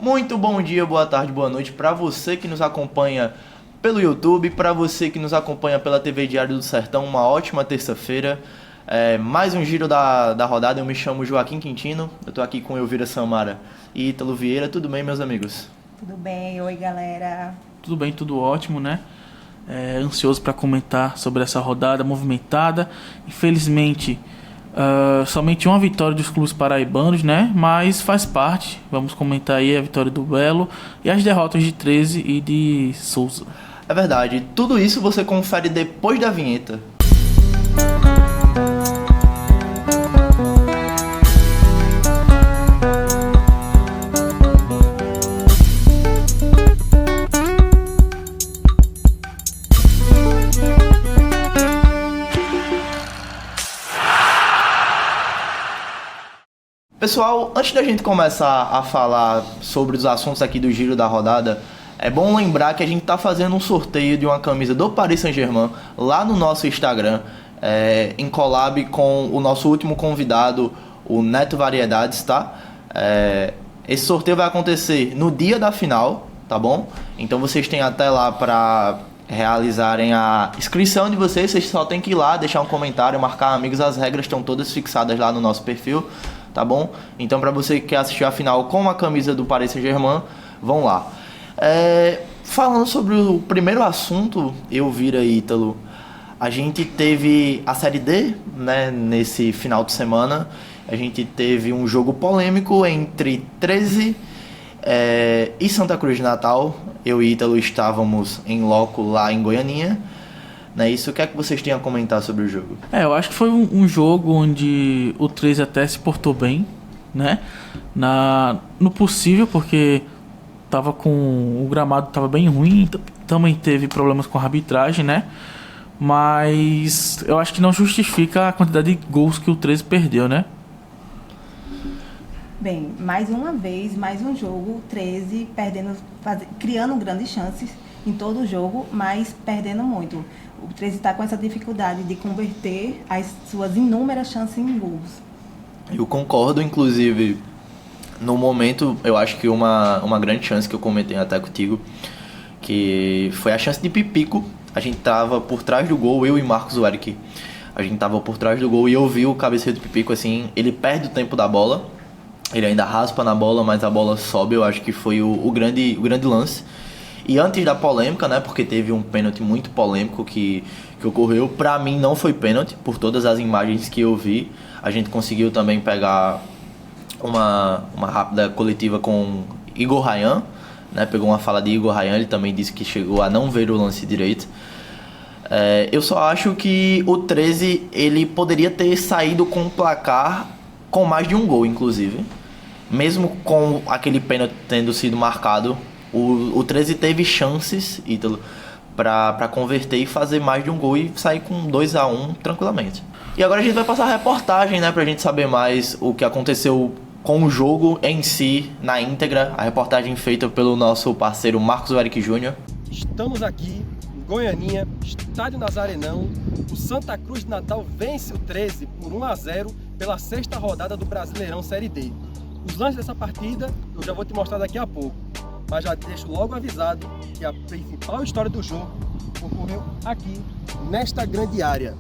Muito bom dia, boa tarde, boa noite para você que nos acompanha pelo YouTube, para você que nos acompanha pela TV Diário do Sertão, uma ótima terça-feira. Mais um giro da rodada. Eu me chamo Joaquim Quintino, eu tô aqui com Elvira Samara e Ítalo Vieira. Tudo bem, meus amigos? Tudo bem, oi galera. Tudo bem, tudo ótimo, né? Ansioso para comentar sobre essa rodada movimentada. Infelizmente, somente uma vitória dos clubes paraibanos, né? Mas faz parte. Vamos comentar aí a vitória do Belo e as derrotas de 13 e de Souza. É verdade, tudo isso você confere depois da vinheta. Pessoal, antes da gente começar a falar sobre os assuntos aqui do giro da rodada, é bom lembrar que a gente está fazendo um sorteio de uma camisa do Paris Saint-Germain lá no nosso Instagram, em collab com o nosso último convidado, o Neto Variedades, tá? Esse sorteio vai acontecer no dia da final, tá bom? Então vocês têm até lá para realizarem a inscrição de vocês só tem que ir lá, deixar um comentário, marcar amigos, as regras estão todas fixadas lá no nosso perfil. Tá bom? Então, para você que quer assistir a final com a camisa do Paris Saint-Germain, vão lá. Falando sobre o primeiro assunto, Elvira e Ítalo, a gente teve a Série D, né, nesse final de semana. A gente teve um jogo polêmico entre 13 e Santa Cruz de Natal. Eu e Ítalo estávamos em loco lá em Goianinha. Não é isso? O que é que vocês têm a comentar sobre o jogo? Eu acho que foi um jogo onde o 13 até se portou bem, né? No possível, porque o gramado estava bem ruim, também teve problemas com a arbitragem, né? Mas eu acho que não justifica a quantidade de gols que o 13 perdeu, né? Bem, mais uma vez, mais um jogo, o 13 criando grandes chances em todo o jogo, mas perdendo muito. O 13 está com essa dificuldade de converter as suas inúmeras chances em gols. Eu concordo, inclusive, no momento, eu acho que uma grande chance que eu comentei até contigo, que foi a chance de Pipico. A gente tava por trás do gol, eu e Marcos Werck, a gente tava por trás do gol e eu vi o cabeceio do Pipico, assim, ele perde o tempo da bola, ele ainda raspa na bola, mas a bola sobe. Eu acho que foi o grande lance. E antes da polêmica, né, porque teve um pênalti muito polêmico que ocorreu, pra mim não foi pênalti, por todas as imagens que eu vi. A gente conseguiu também pegar uma rápida coletiva com Igor Rayan, né, pegou uma fala de Igor Rayan, ele também disse que chegou a não ver o lance direito. Eu só acho que o 13, ele poderia ter saído com o placar com mais de um gol, inclusive. Mesmo com aquele pênalti tendo sido marcado, o 13 teve chances, Ítalo, para converter e fazer mais de um gol e sair com 2-1 tranquilamente. E agora a gente vai passar a reportagem, né, pra gente saber mais o que aconteceu com o jogo em si, na íntegra. A reportagem feita pelo nosso parceiro Marcos Werck Júnior. Estamos aqui em Goianinha, Estádio Nazarenão. O Santa Cruz de Natal vence o 13 por 1-0 pela sexta rodada do Brasileirão Série D. Os lances dessa partida eu já vou te mostrar daqui a pouco, mas já deixo logo avisado que a principal história do jogo ocorreu aqui, nesta grande área,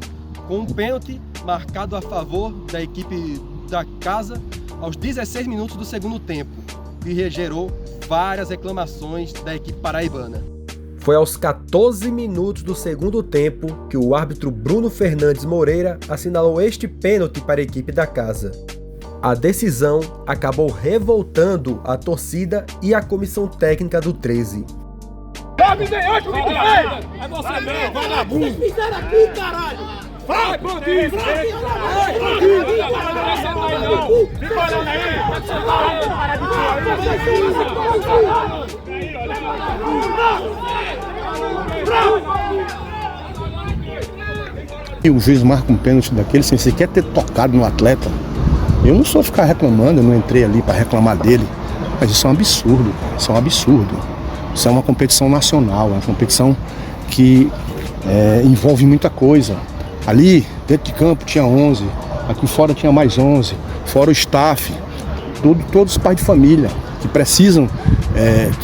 com um pênalti marcado a favor da equipe da casa aos 16 minutos do segundo tempo, que gerou várias reclamações da equipe paraibana. Foi aos 14 minutos do segundo tempo que o árbitro Bruno Fernandes Moreira assinalou este pênalti para a equipe da casa. A decisão acabou revoltando a torcida e a comissão técnica do 13. É você mesmo, vagabundo! Vocês fizeram aqui, caralho! Vai, bandido! Fica olhando aí! E o juiz marca um pênalti daquele sem sequer ter tocado no atleta. Eu não sou ficar reclamando, eu não entrei ali para reclamar dele, mas isso é um absurdo, isso é um absurdo. Isso é uma competição nacional, é uma competição que envolve muita coisa. Ali, dentro de campo, tinha 11, aqui fora tinha mais 11, fora o staff, todos os pais de família. que precisam,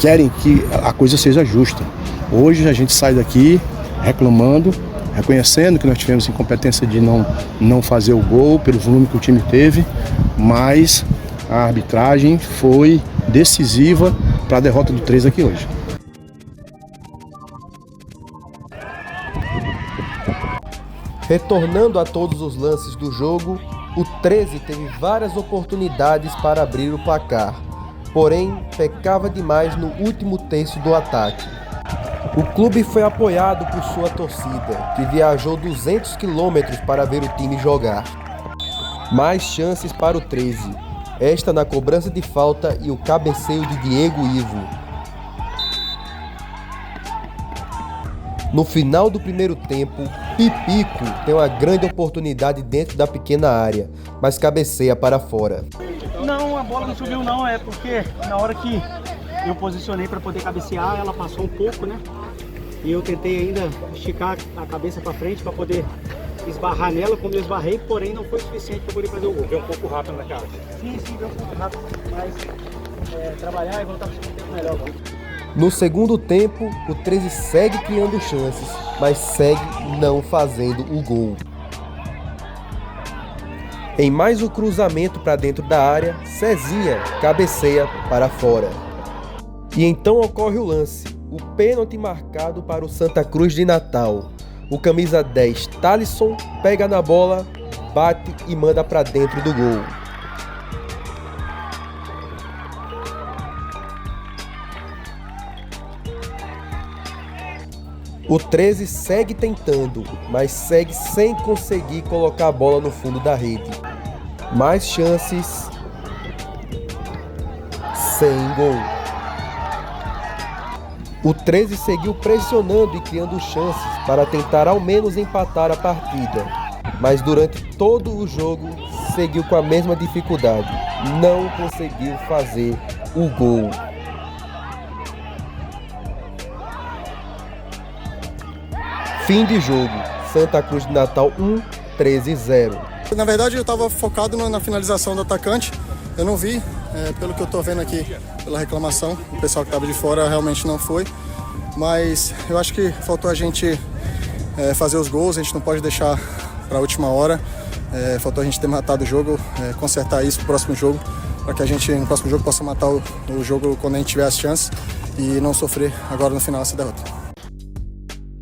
querem que a coisa seja justa. Hoje a gente sai daqui reclamando, reconhecendo que nós tivemos incompetência de não fazer o gol pelo volume que o time teve, mas a arbitragem foi decisiva para a derrota do 13 aqui hoje. Retornando a todos os lances do jogo, o 13 teve várias oportunidades para abrir o placar, porém pecava demais no último terço do ataque. O clube foi apoiado por sua torcida, que viajou 200 quilômetros para ver o time jogar. Mais chances para o 13, esta na cobrança de falta e o cabeceio de Diego Ivo. No final do primeiro tempo, Pipico tem uma grande oportunidade dentro da pequena área, mas cabeceia para fora. Não, a bola não subiu não, é porque na hora que eu posicionei para poder cabecear, ela passou um pouco, né? E eu tentei ainda esticar a cabeça para frente para poder esbarrar nela, como eu esbarrei, porém não foi suficiente para poder fazer o gol. Veio um pouco rápido na cara. Sim, veio um pouco rápido, mas trabalhar e voltar para o segundo tempo melhor. No segundo tempo, o 13 segue criando chances, mas segue não fazendo o gol. Em mais um cruzamento para dentro da área, Cezinha cabeceia para fora. E então ocorre o lance, o pênalti marcado para o Santa Cruz de Natal. O camisa 10, Thalisson, pega na bola, bate e manda para dentro do gol. O 13 segue tentando, mas segue sem conseguir colocar a bola no fundo da rede. Mais chances, sem gol. O 13 seguiu pressionando e criando chances para tentar ao menos empatar a partida, mas durante todo o jogo seguiu com a mesma dificuldade, não conseguiu fazer o gol. Fim de jogo, Santa Cruz de Natal 1, 13-0. Na verdade eu estava focado na finalização do atacante, eu não vi, pelo que eu estou vendo aqui, pela reclamação, o pessoal que estava de fora realmente não foi, mas eu acho que faltou a gente fazer os gols, a gente não pode deixar para a última hora, faltou a gente ter matado o jogo, consertar isso pro próximo jogo, para que a gente no próximo jogo possa matar o jogo quando a gente tiver as chances e não sofrer agora no final essa derrota.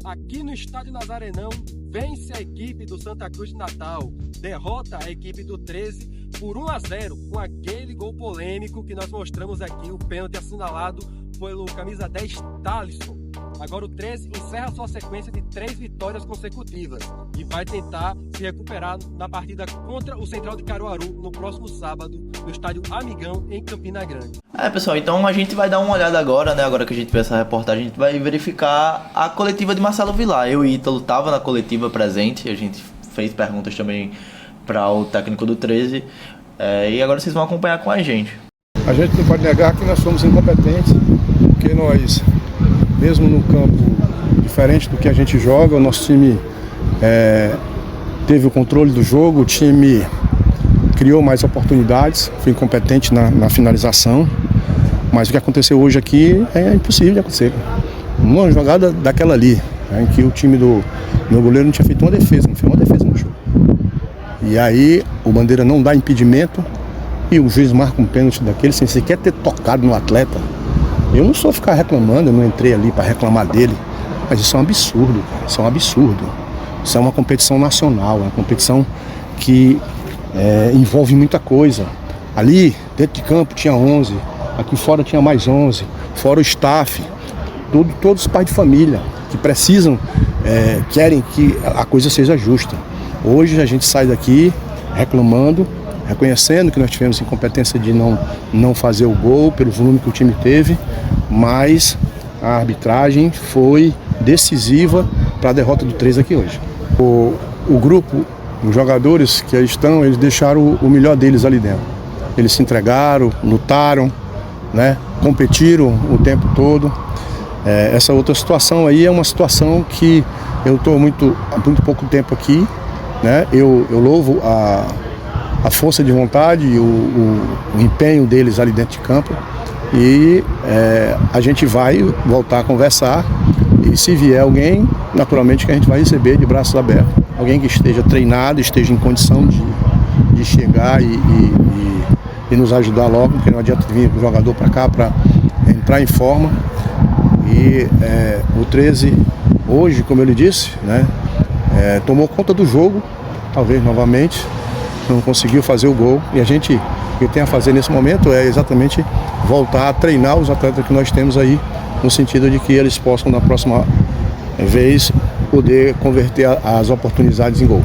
Aqui no estádio Nazarenão, vence a equipe do Santa Cruz de Natal, derrota a equipe do 13 por 1-0, com aquele gol polêmico que nós mostramos aqui, o pênalti assinalado pelo camisa 10, Thalisson. Agora o 13 encerra sua sequência de 3 vitórias consecutivas e vai tentar se recuperar na partida contra o Central de Caruaru no próximo sábado, no estádio Amigão, em Campina Grande. Pessoal, então a gente vai dar uma olhada agora, né? Agora que a gente vê essa reportagem, a gente vai verificar a coletiva de Marcelo Vilar. Eu e Ítalo tava na coletiva presente, a gente fez perguntas também para o técnico do 13, e agora vocês vão acompanhar com a gente. A gente não pode negar que nós somos incompetentes, porque nós, mesmo no campo diferente do que a gente joga, o nosso time teve o controle do jogo, o time criou mais oportunidades, foi incompetente na finalização, mas o que aconteceu hoje aqui é impossível de acontecer. Uma jogada daquela ali, em que o time do meu goleiro não tinha feito uma defesa, não fez uma defesa no jogo. E aí o Bandeira não dá impedimento e o juiz marca um pênalti daquele sem sequer ter tocado no atleta. Eu não sou ficar reclamando, eu não entrei ali para reclamar dele, mas isso é um absurdo, cara, isso é um absurdo. Isso é uma competição nacional, é uma competição que envolve muita coisa. Ali, dentro de campo tinha 11, aqui fora tinha mais 11, fora o staff, todos os pais de família que precisam, querem que a coisa seja justa. Hoje a gente sai daqui reclamando, reconhecendo que nós tivemos incompetência de não fazer o gol pelo volume que o time teve, mas a arbitragem foi decisiva para a derrota do 13 aqui hoje. O grupo, os jogadores que aí estão, eles deixaram o melhor deles ali dentro. Eles se entregaram, lutaram, né, competiram o tempo todo. Essa outra situação aí é uma situação que eu estou há muito pouco tempo aqui, né? Eu louvo a força de vontade e o empenho deles ali dentro de campo. E a gente vai voltar a conversar, e se vier alguém, naturalmente que a gente vai receber de braços abertos. Alguém que esteja treinado, esteja em condição de chegar e nos ajudar logo, porque não adianta vir o jogador para cá para entrar em forma. E o 13 hoje, como eu lhe disse, né, tomou conta do jogo, talvez novamente, não conseguiu fazer o gol, e o que tem a fazer nesse momento é exatamente voltar a treinar os atletas que nós temos aí, no sentido de que eles possam na próxima vez poder converter as oportunidades em gol.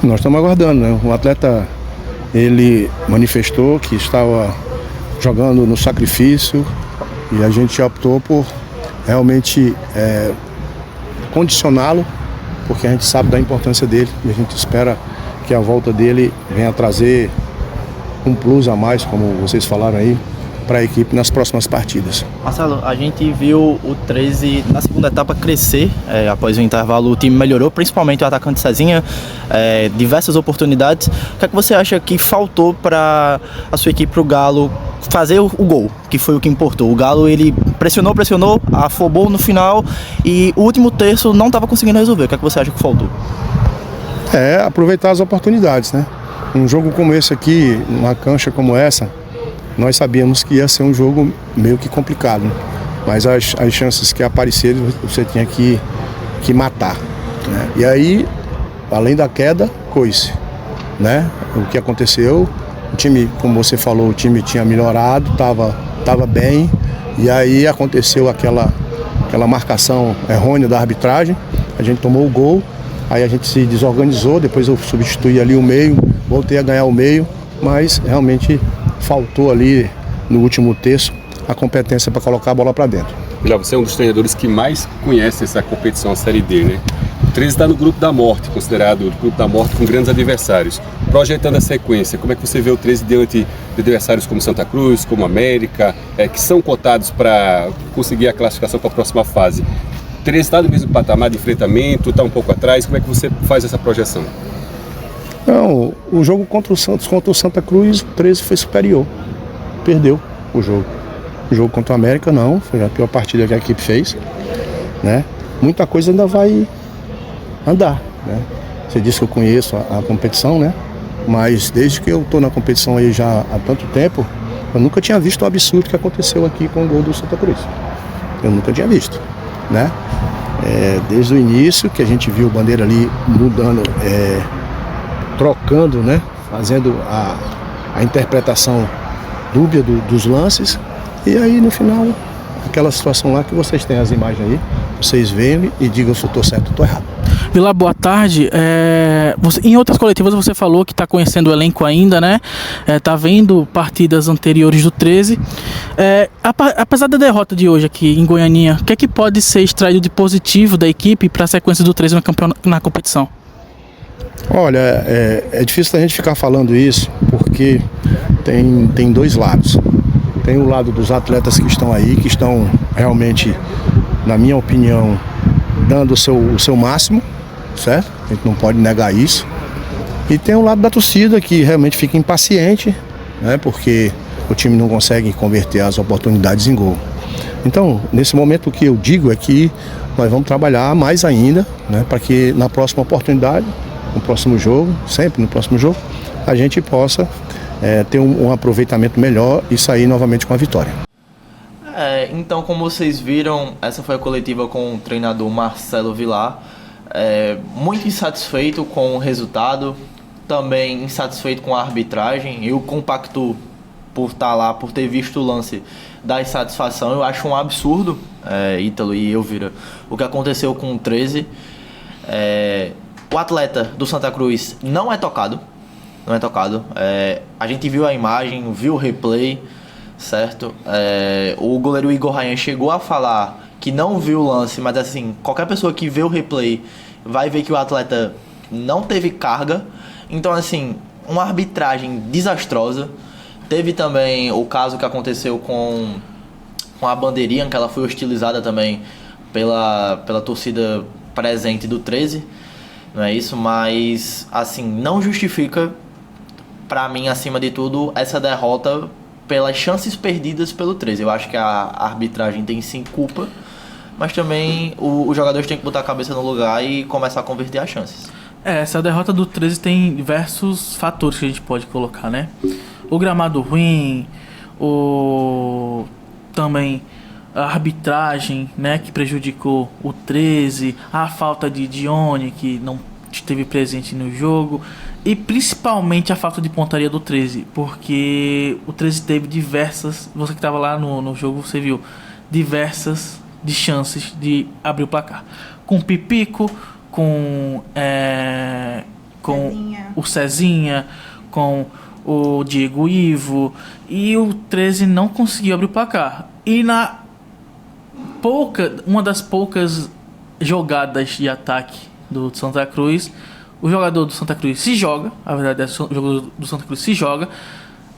Nós estamos aguardando, né? O atleta, ele manifestou que estava jogando no sacrifício, e a gente optou por realmente condicioná-lo, porque a gente sabe da importância dele, e a gente espera que a volta dele venha trazer um plus a mais, como vocês falaram aí, para a equipe nas próximas partidas. Marcelo, a gente viu o 13 na segunda etapa crescer, após o intervalo o time melhorou, principalmente o atacante Cezinha, diversas oportunidades. O que é que você acha que faltou para a sua equipe, para o Galo, fazer o gol, que foi o que importou? O Galo, ele pressionou, afobou no final, e o último terço não estava conseguindo resolver. O que é que você acha que faltou? Aproveitar as oportunidades, né? Um jogo como esse aqui, uma cancha como essa, nós sabíamos que ia ser um jogo meio que complicado, né? Mas as chances que apareceram, você tinha que matar, né? E aí, além da queda, coice, né? O que aconteceu, o time, como você falou, o time tinha melhorado, estava bem, e aí aconteceu aquela marcação errônea da arbitragem, a gente tomou o gol, aí a gente se desorganizou, depois eu substituí ali o meio, voltei a ganhar o meio, mas realmente faltou ali no último terço a competência para colocar a bola para dentro. Você é um dos treinadores que mais conhece essa competição, a Série D, né? O 13 está no grupo da morte, considerado o grupo da morte com grandes adversários. Projetando a sequência, como é que você vê o 13 diante de adversários como Santa Cruz, como América, que são cotados para conseguir a classificação para a próxima fase? O 13 está no mesmo patamar de enfrentamento, está um pouco atrás, como é que você faz essa projeção? Não, o jogo contra o Santos, contra o Santa Cruz, o 13 foi superior, perdeu o jogo. O jogo contra o América não, foi a pior partida que a equipe fez, né? Muita coisa ainda vai andar, né? Você disse que eu conheço a competição, né? Mas desde que eu estou na competição aí já há tanto tempo, eu nunca tinha visto o absurdo que aconteceu aqui com o gol do Santa Cruz. Eu nunca tinha visto, né? Desde o início que a gente viu o Bandeira ali mudando, trocando, né? Fazendo a interpretação dúbia dos lances. E aí no final, aquela situação lá que vocês têm as imagens aí, vocês veem e digam se eu estou certo ou estou errado. Vila, boa tarde. Em outras coletivas você falou que está conhecendo o elenco ainda, né? Está vendo partidas anteriores do 13. Apesar da derrota de hoje aqui em Goianinha, o que é que pode ser extraído de positivo da equipe para a sequência do 13 na competição? Olha, é difícil a gente ficar falando isso porque tem dois lados. Tem o lado dos atletas que estão aí, que estão realmente, na minha opinião, dando o seu máximo, certo? A gente não pode negar isso. E tem o lado da torcida que realmente fica impaciente, né? Porque o time não consegue converter as oportunidades em gol. Então, nesse momento, o que eu digo é que nós vamos trabalhar mais ainda, né? Para que na próxima oportunidade, no próximo jogo, sempre no próximo jogo, a gente possa ter um aproveitamento melhor e sair novamente com a vitória. Então, como vocês viram, essa foi a coletiva com o treinador Marcelo Vilar. Muito insatisfeito com o resultado, também insatisfeito com a arbitragem. Eu compacto por estar lá, por ter visto o lance da insatisfação. Eu acho um absurdo, Ítalo e Elvira, o que aconteceu com o 13. O atleta do Santa Cruz não é tocado. A gente viu a imagem, viu o replay, certo? O goleiro Igor Rayan chegou a falar que não viu o lance, mas assim, qualquer pessoa que vê o replay vai ver que o atleta não teve carga. Então, assim, uma arbitragem desastrosa. Teve também o caso que aconteceu com a bandeirinha, que ela foi hostilizada também pela torcida presente do 13. Não é isso? Mas, assim, não justifica, pra mim, acima de tudo, essa derrota pelas chances perdidas pelo 13. Eu acho que a arbitragem tem sim culpa, mas também os jogadores têm que botar a cabeça no lugar e começar a converter as chances. Essa derrota do 13 tem diversos fatores que a gente pode colocar, né? O gramado ruim, também a arbitragem, né, que prejudicou o 13, a falta de Dione, que não esteve presente no jogo, e principalmente a falta de pontaria do 13, porque o 13 teve diversas, você que estava lá no jogo, você viu, diversas de chances de abrir o placar. Com o Pipico, com o Cezinha, com o Diego Ivo, e o 13 não conseguiu abrir o placar. E uma das poucas jogadas de ataque do Santa Cruz, o jogador do Santa Cruz se joga, a verdade é que o jogador do Santa Cruz se joga.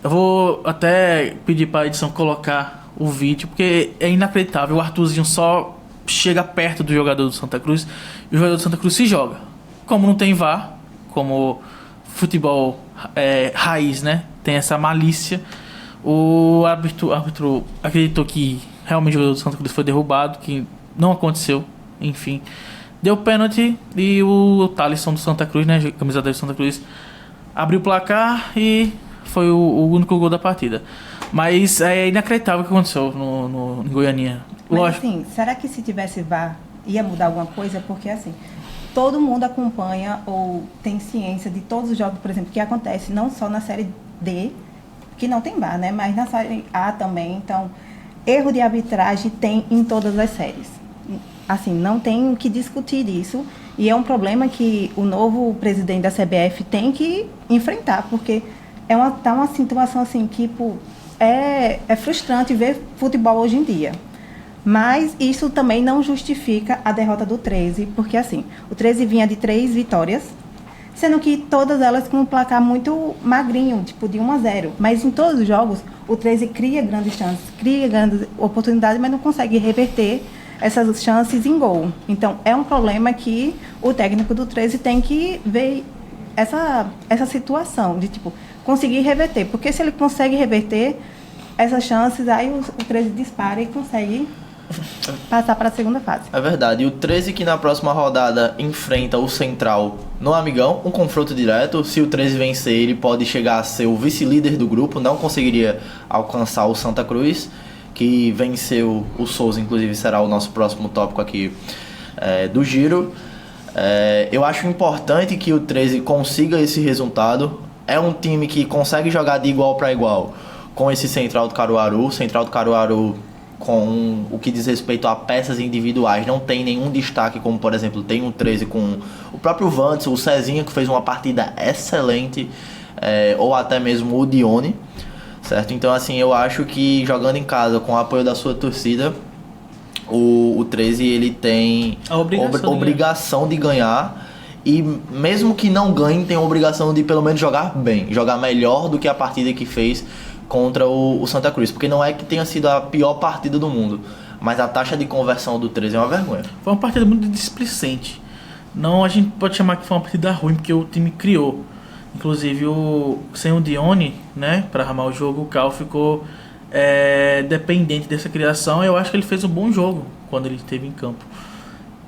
Eu vou até pedir para a edição colocar o vídeo, porque é inacreditável, o Arthurzinho só chega perto do jogador do Santa Cruz e o jogador do Santa Cruz se joga. Como não tem VAR, como futebol raiz, né, tem essa malícia, o árbitro acreditou que realmente o jogador do Santa Cruz foi derrubado, que não aconteceu, enfim, deu pênalti e o Thalisson do Santa Cruz, né, camisa 10 do Santa Cruz, abriu o placar e foi o único gol da partida. Mas é inacreditável o que aconteceu em Goianinha. Mas Lógico. assim, será que se tivesse VAR ia mudar alguma coisa? Porque assim, todo mundo acompanha ou tem ciência de todos os jogos, por exemplo, que acontece não só na Série D, que não tem VAR, né? Mas na Série A também. Então, erro de arbitragem tem em todas as séries. Assim, não tem o que discutir isso. E é um problema que o novo presidente da CBF tem que enfrentar, porque tá uma situação assim que é frustrante ver futebol hoje em dia. Mas isso também não justifica a derrota do 13, porque assim, o 13 vinha de 3 vitórias, sendo que todas elas com um placar muito magrinho, tipo de 1-0. Mas em todos os jogos, o 13 cria grandes chances, cria grandes oportunidades, mas não consegue reverter essas chances em gol. Então, é um problema que o técnico do 13 tem que ver essa situação de, tipo, conseguir reverter. Porque se ele consegue reverter essas chances, aí o 13 dispara e consegue passar para a segunda fase. É verdade. E o 13 que na próxima rodada enfrenta o Central no Amigão, um confronto direto. Se o 13 vencer, ele pode chegar a ser o vice-líder do grupo, não conseguiria alcançar o Santa Cruz, que venceu o Souza, inclusive será o nosso próximo tópico aqui do Giro. Eu acho importante que o 13 consiga esse resultado. É um time que consegue jogar de igual para igual com esse Central do Caruaru. Central do Caruaru, com o que diz respeito a peças individuais, não tem nenhum destaque, como por exemplo tem o 13 com o próprio Vantes, o Cezinha, que fez uma partida excelente, ou até mesmo o Dione, certo? Então assim, eu acho que jogando em casa com o apoio da sua torcida, o 13 ele tem a obrigação de ganhar. E mesmo que não ganhe, tem a obrigação de pelo menos jogar bem, jogar melhor do que a partida que fez contra o Santa Cruz. Porque não é que tenha sido a pior partida do mundo, mas a taxa de conversão do 13 é uma vergonha. Foi uma partida muito displicente. Não, a gente pode chamar que foi uma partida ruim, porque o time criou. Inclusive, sem o Dione, né, para armar o jogo, o Cal ficou dependente dessa criação. Eu acho que ele fez um bom jogo quando ele esteve em campo.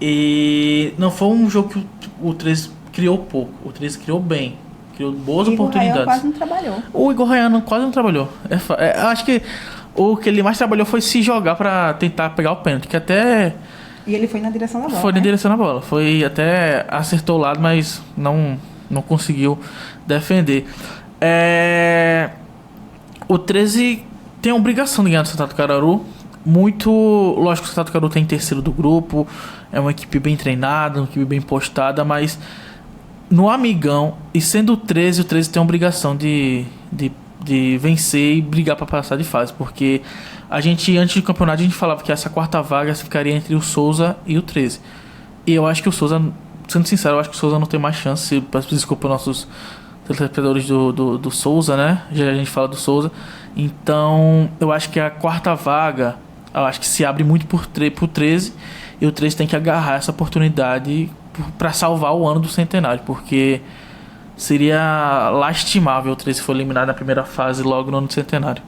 E não foi um jogo que o 13 criou pouco. O 13 criou bem, criou boas oportunidades. O quase não trabalhou. O Igor Rayano quase não trabalhou. Acho que o que ele mais trabalhou foi se jogar para tentar pegar o pênalti, que até... E ele foi na direção da bola. Foi na direção da bola. Foi até acertou o lado, mas não conseguiu defender. O 13 tem a obrigação de ganhar do Santa do Caruaru. Lógico que o Santa do Caruaru tem terceiro do grupo, é uma equipe bem treinada, uma equipe bem postada, mas no Amigão, e sendo o 13 tem a obrigação de vencer e brigar para passar de fase, porque a gente, antes do campeonato, a gente falava que essa quarta vaga ficaria entre o Souza e o 13, e eu acho que o Souza, sendo sincero, eu acho que o Souza não tem mais chance. Peço desculpa aos nossos telespectadores do Souza, né, já a gente fala do Souza. Então eu acho que a quarta vaga, eu acho que se abre muito pro 13, e o 13 tem que agarrar essa oportunidade para salvar o ano do centenário, porque seria lastimável o 13 for eliminado na primeira fase logo no ano do centenário.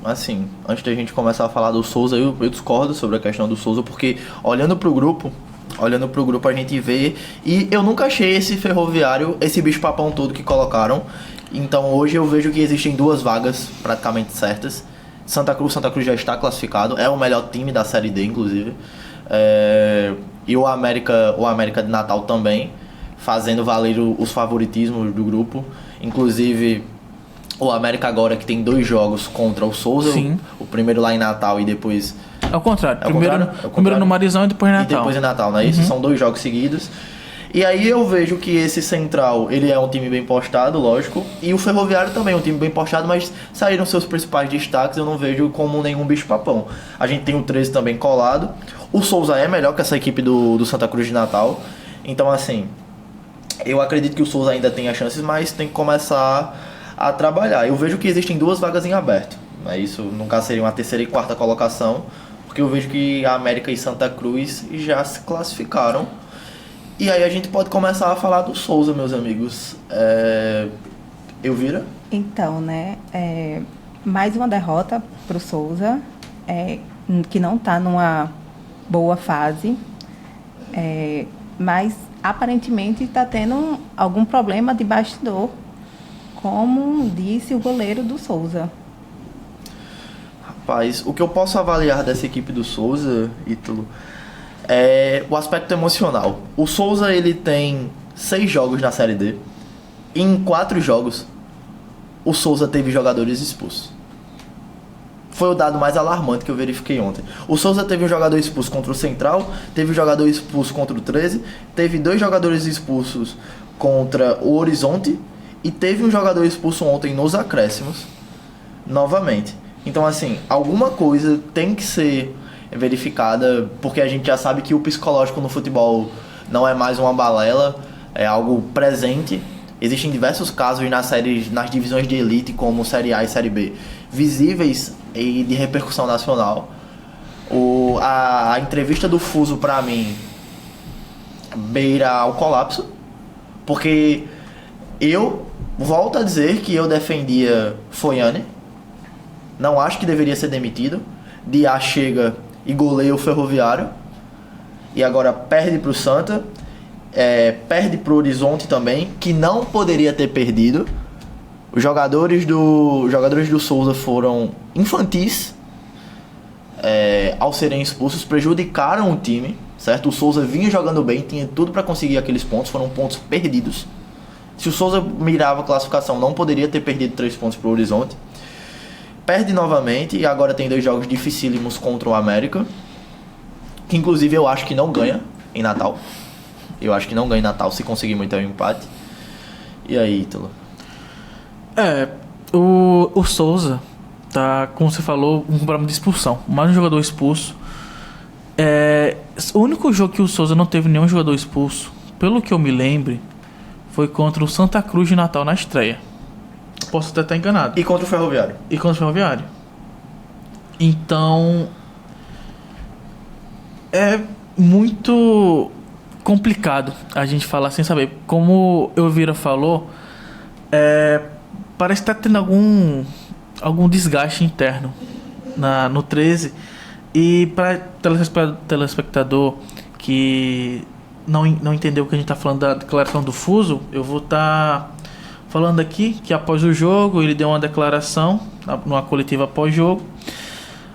Assim, antes da gente começar a falar do Souza, eu discordo sobre a questão do Souza, porque olhando pro grupo a gente vê, e eu nunca achei esse Ferroviário, esse bicho-papão todo que colocaram. Então hoje eu vejo que existem 2 vagas praticamente certas. Santa Cruz já está classificado, é o melhor time da Série D, inclusive. E o América de Natal também, fazendo valer os favoritismos do grupo. Inclusive, o América agora que tem 2 jogos contra o Souza, o primeiro lá em Natal e depois... É o contrário, primeiro no Marizão e depois em Natal. E depois em Natal, né? Isso são 2 jogos seguidos. E aí eu vejo que esse Central, ele é um time bem postado, lógico, e o Ferroviário também é um time bem postado, mas saíram seus principais destaques, eu não vejo como nenhum bicho-papão. A gente tem o 13 também colado, o Souza é melhor que essa equipe do Santa Cruz de Natal, então assim, eu acredito que o Souza ainda tenha chances, mas tem que começar a trabalhar. Eu vejo que existem 2 vagas em aberto, né? Isso nunca seria uma 3ª e 4ª colocação, porque eu vejo que a América e Santa Cruz já se classificaram. E aí a gente pode começar a falar do Souza, meus amigos. Elvira? Então, né, mais uma derrota para o Souza, que não está numa boa fase, mas aparentemente está tendo algum problema de bastidor, como disse o goleiro do Souza. Rapaz, o que eu posso avaliar dessa equipe do Souza, Ítalo, é o aspecto emocional. O Souza, ele tem 6 jogos na Série D. E em 4 jogos, o Souza teve jogadores expulsos. Foi o dado mais alarmante que eu verifiquei ontem. O Souza teve um jogador expulso contra o Central, teve um jogador expulso contra o 13, teve 2 jogadores expulsos contra o Horizonte e teve um jogador expulso ontem nos acréscimos, novamente. Então, assim, alguma coisa tem que ser verificada, porque a gente já sabe que o psicológico no futebol não é mais uma balela, é algo presente. Existem diversos casos nas divisões de elite, como Série A e Série B, visíveis e de repercussão nacional. A entrevista do Fuso, pra mim, beira ao colapso, porque eu volto a dizer que eu defendia Foiane, não acho que deveria ser demitido. Diá chega e goleia o Ferroviário, e agora perde para o Santa, perde para o Horizonte também, que não poderia ter perdido. Os jogadores do Souza foram infantis ao serem expulsos, prejudicaram o time, certo? O Souza vinha jogando bem, tinha tudo para conseguir aqueles pontos, foram pontos perdidos. Se o Souza mirava a classificação, não poderia ter perdido 3 pontos para o Horizonte. Perde novamente e agora tem 2 jogos dificílimos contra o América, que inclusive eu acho que não ganha em Natal. Eu acho que não ganha em Natal se conseguir muito um empate. E aí, Ítalo? O Souza tá, como você falou, um problema de expulsão. Mais um jogador expulso. O único jogo que o Souza não teve nenhum jogador expulso, pelo que eu me lembre, foi contra o Santa Cruz de Natal na estreia. Posso até estar enganado. E contra o Ferroviário. Então, é muito complicado a gente falar sem saber. Como Elvira falou, parece que está tendo algum desgaste interno no 13. E para telespectador que não entendeu o que a gente está falando da declaração do Fuso, eu vou estar falando aqui que após o jogo ele deu uma declaração numa coletiva após jogo.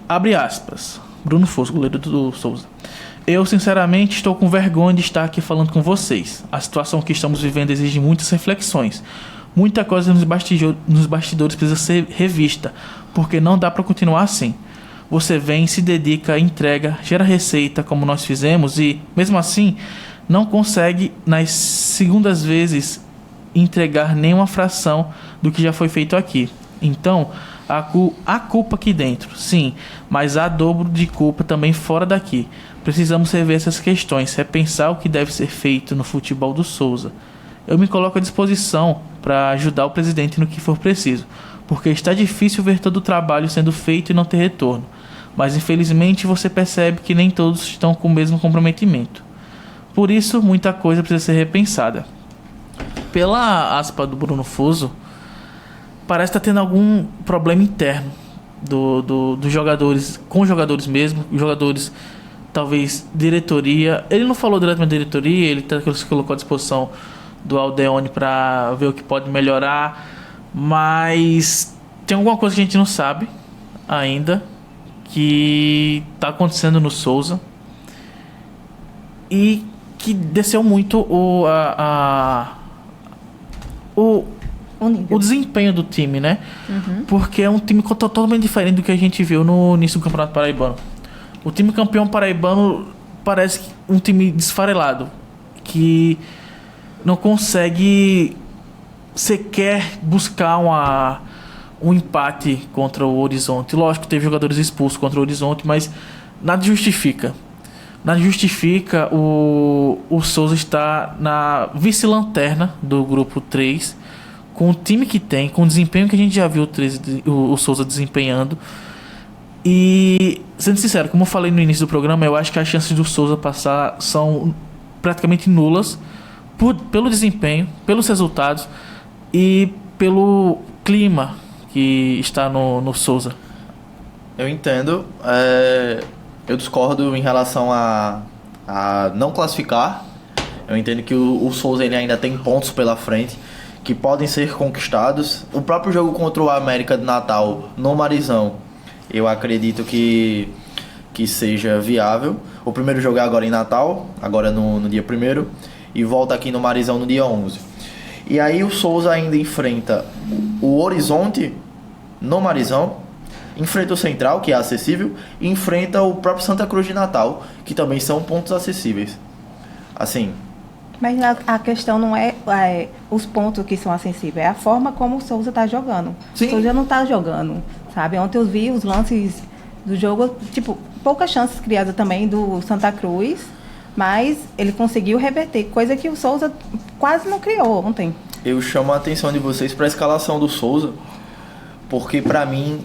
Abre aspas. Bruno Fuso, goleiro do Souza. Eu sinceramente estou com vergonha de estar aqui falando com vocês. A situação que estamos vivendo exige muitas reflexões. Muita coisa nos bastidores precisa ser revista, porque não dá para continuar assim. Você vem, se dedica, entrega, gera receita como nós fizemos e, mesmo assim, não consegue nas segundas vezes entregar nenhuma fração do que já foi feito aqui. Então, há culpa aqui dentro, sim, mas há dobro de culpa também fora daqui. Precisamos rever essas questões, repensar o que deve ser feito no futebol do Souza. Eu me coloco à disposição para ajudar o presidente no que for preciso, porque está difícil ver todo o trabalho sendo feito e não ter retorno. Mas infelizmente você percebe que nem todos estão com o mesmo comprometimento. Por isso, muita coisa precisa ser repensada. Pela aspa do Bruno Fuso, parece estar tendo algum problema interno dos jogadores, com os jogadores mesmo, os jogadores, talvez diretoria. Ele não falou diretamente da diretoria, ele se colocou à disposição do Aldeone para ver o que pode melhorar, mas tem alguma coisa que a gente não sabe ainda que está acontecendo no Souza e que desceu muito o desempenho do time, né? Porque é um time totalmente diferente do que a gente viu no início do Campeonato Paraibano. O time campeão paraibano parece um time desfarelado, que não consegue sequer buscar um empate contra o Horizonte. Lógico, teve jogadores expulsos contra o Horizonte, mas nada justifica. Nada justifica o Souza estar na vice-lanterna do grupo 3, com o time que tem, com o desempenho que a gente já viu o Souza desempenhando. E, sendo sincero, como eu falei no início do programa, eu acho que as chances do Souza passar são praticamente nulas pelo desempenho, pelos resultados e pelo clima que está no Souza. Eu entendo. Eu discordo em relação a não classificar. Eu entendo que o Souza ele ainda tem pontos pela frente que podem ser conquistados. O próprio jogo contra o América de Natal no Marizão, eu acredito que seja viável. O primeiro jogo é agora em Natal, agora no dia 1º, e volta aqui no Marizão no dia 11. E aí o Souza ainda enfrenta o Horizonte no Marizão, enfrenta o Central, que é acessível, e enfrenta o próprio Santa Cruz de Natal, que também são pontos acessíveis. Assim... Mas a questão não é os pontos que são acessíveis, é a forma como o Souza está jogando. Sim. O Souza não está jogando, sabe? Ontem eu vi os lances do jogo, tipo, poucas chances criadas também do Santa Cruz, mas ele conseguiu reverter, coisa que o Souza quase não criou ontem. Eu chamo a atenção de vocês para a escalação do Souza, porque para mim,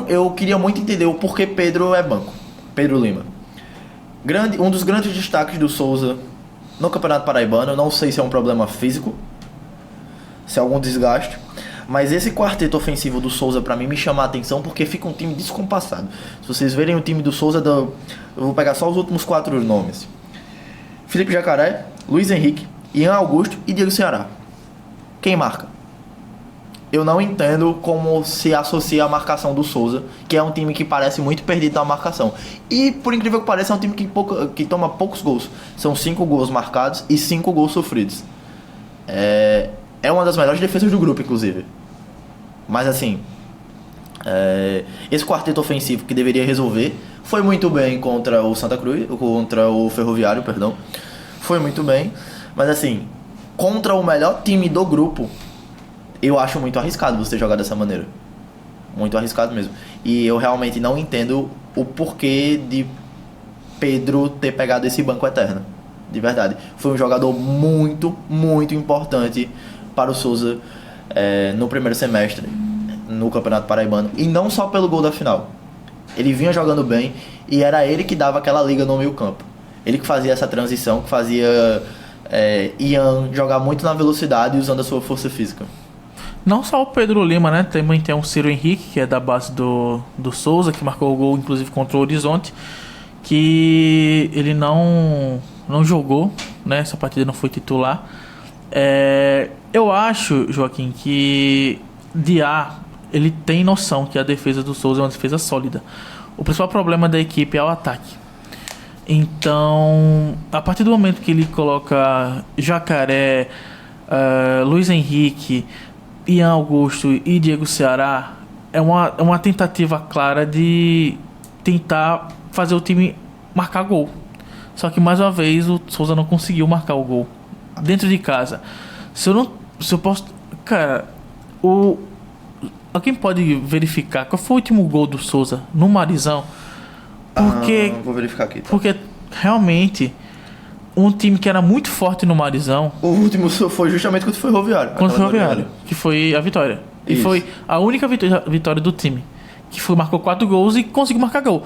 eu queria muito entender o porquê Pedro é banco. Pedro Lima. Um dos grandes destaques do Souza no Campeonato Paraibano, não sei se é um problema físico, se é algum desgaste, mas esse quarteto ofensivo do Souza para mim me chama a atenção porque fica um time descompassado. Se vocês verem o time do Souza, eu vou pegar só os últimos 4 nomes: Felipe Jacaré, Luiz Henrique, Ian Augusto e Diego Ceará. Quem marca? Eu não entendo como se associa a marcação do Souza, que é um time que parece muito perdido na marcação. E, por incrível que pareça, é um time que toma poucos gols. São 5 gols marcados e 5 gols sofridos. É uma das melhores defesas do grupo, inclusive. Mas, assim, esse quarteto ofensivo que deveria resolver foi muito bem contra o Santa Cruz, contra o Ferroviário, perdão. Foi muito bem. Mas, assim, contra o melhor time do grupo, eu acho muito arriscado você jogar dessa maneira. Muito arriscado mesmo. E eu realmente não entendo o porquê de Pedro ter pegado esse banco eterno. De verdade. Foi um jogador muito, muito importante para o Souza no primeiro semestre, no Campeonato Paraibano. E não só pelo gol da final. Ele vinha jogando bem e era ele que dava aquela liga no meio campo. Ele que fazia essa transição, que fazia Ian jogar muito na velocidade usando a sua força física. Não só o Pedro Lima, né? Também tem o Ciro Henrique, que é da base do Souza, que marcou o gol, inclusive, contra o Horizonte, que ele não jogou, né? Essa partida não foi titular. Eu acho, Joaquim, que ele tem noção que a defesa do Souza é uma defesa sólida. O principal problema da equipe é o ataque. Então, a partir do momento que ele coloca Jacaré, Luiz Henrique, Ian Augusto e Diego Ceará, é uma tentativa clara de tentar fazer o time marcar gol. Só que mais uma vez o Souza não conseguiu marcar o gol dentro de casa. Se eu posso, cara, alguém pode verificar qual foi o último gol do Souza no Marizão? Porque vou verificar aqui. Tá? Porque realmente um time que era muito forte no Marizão. O último foi justamente contra o Ferroviário. Contra o Ferroviário, que foi a vitória. Isso. E foi a única vitória do time. Que marcou 4 gols e conseguiu marcar gol.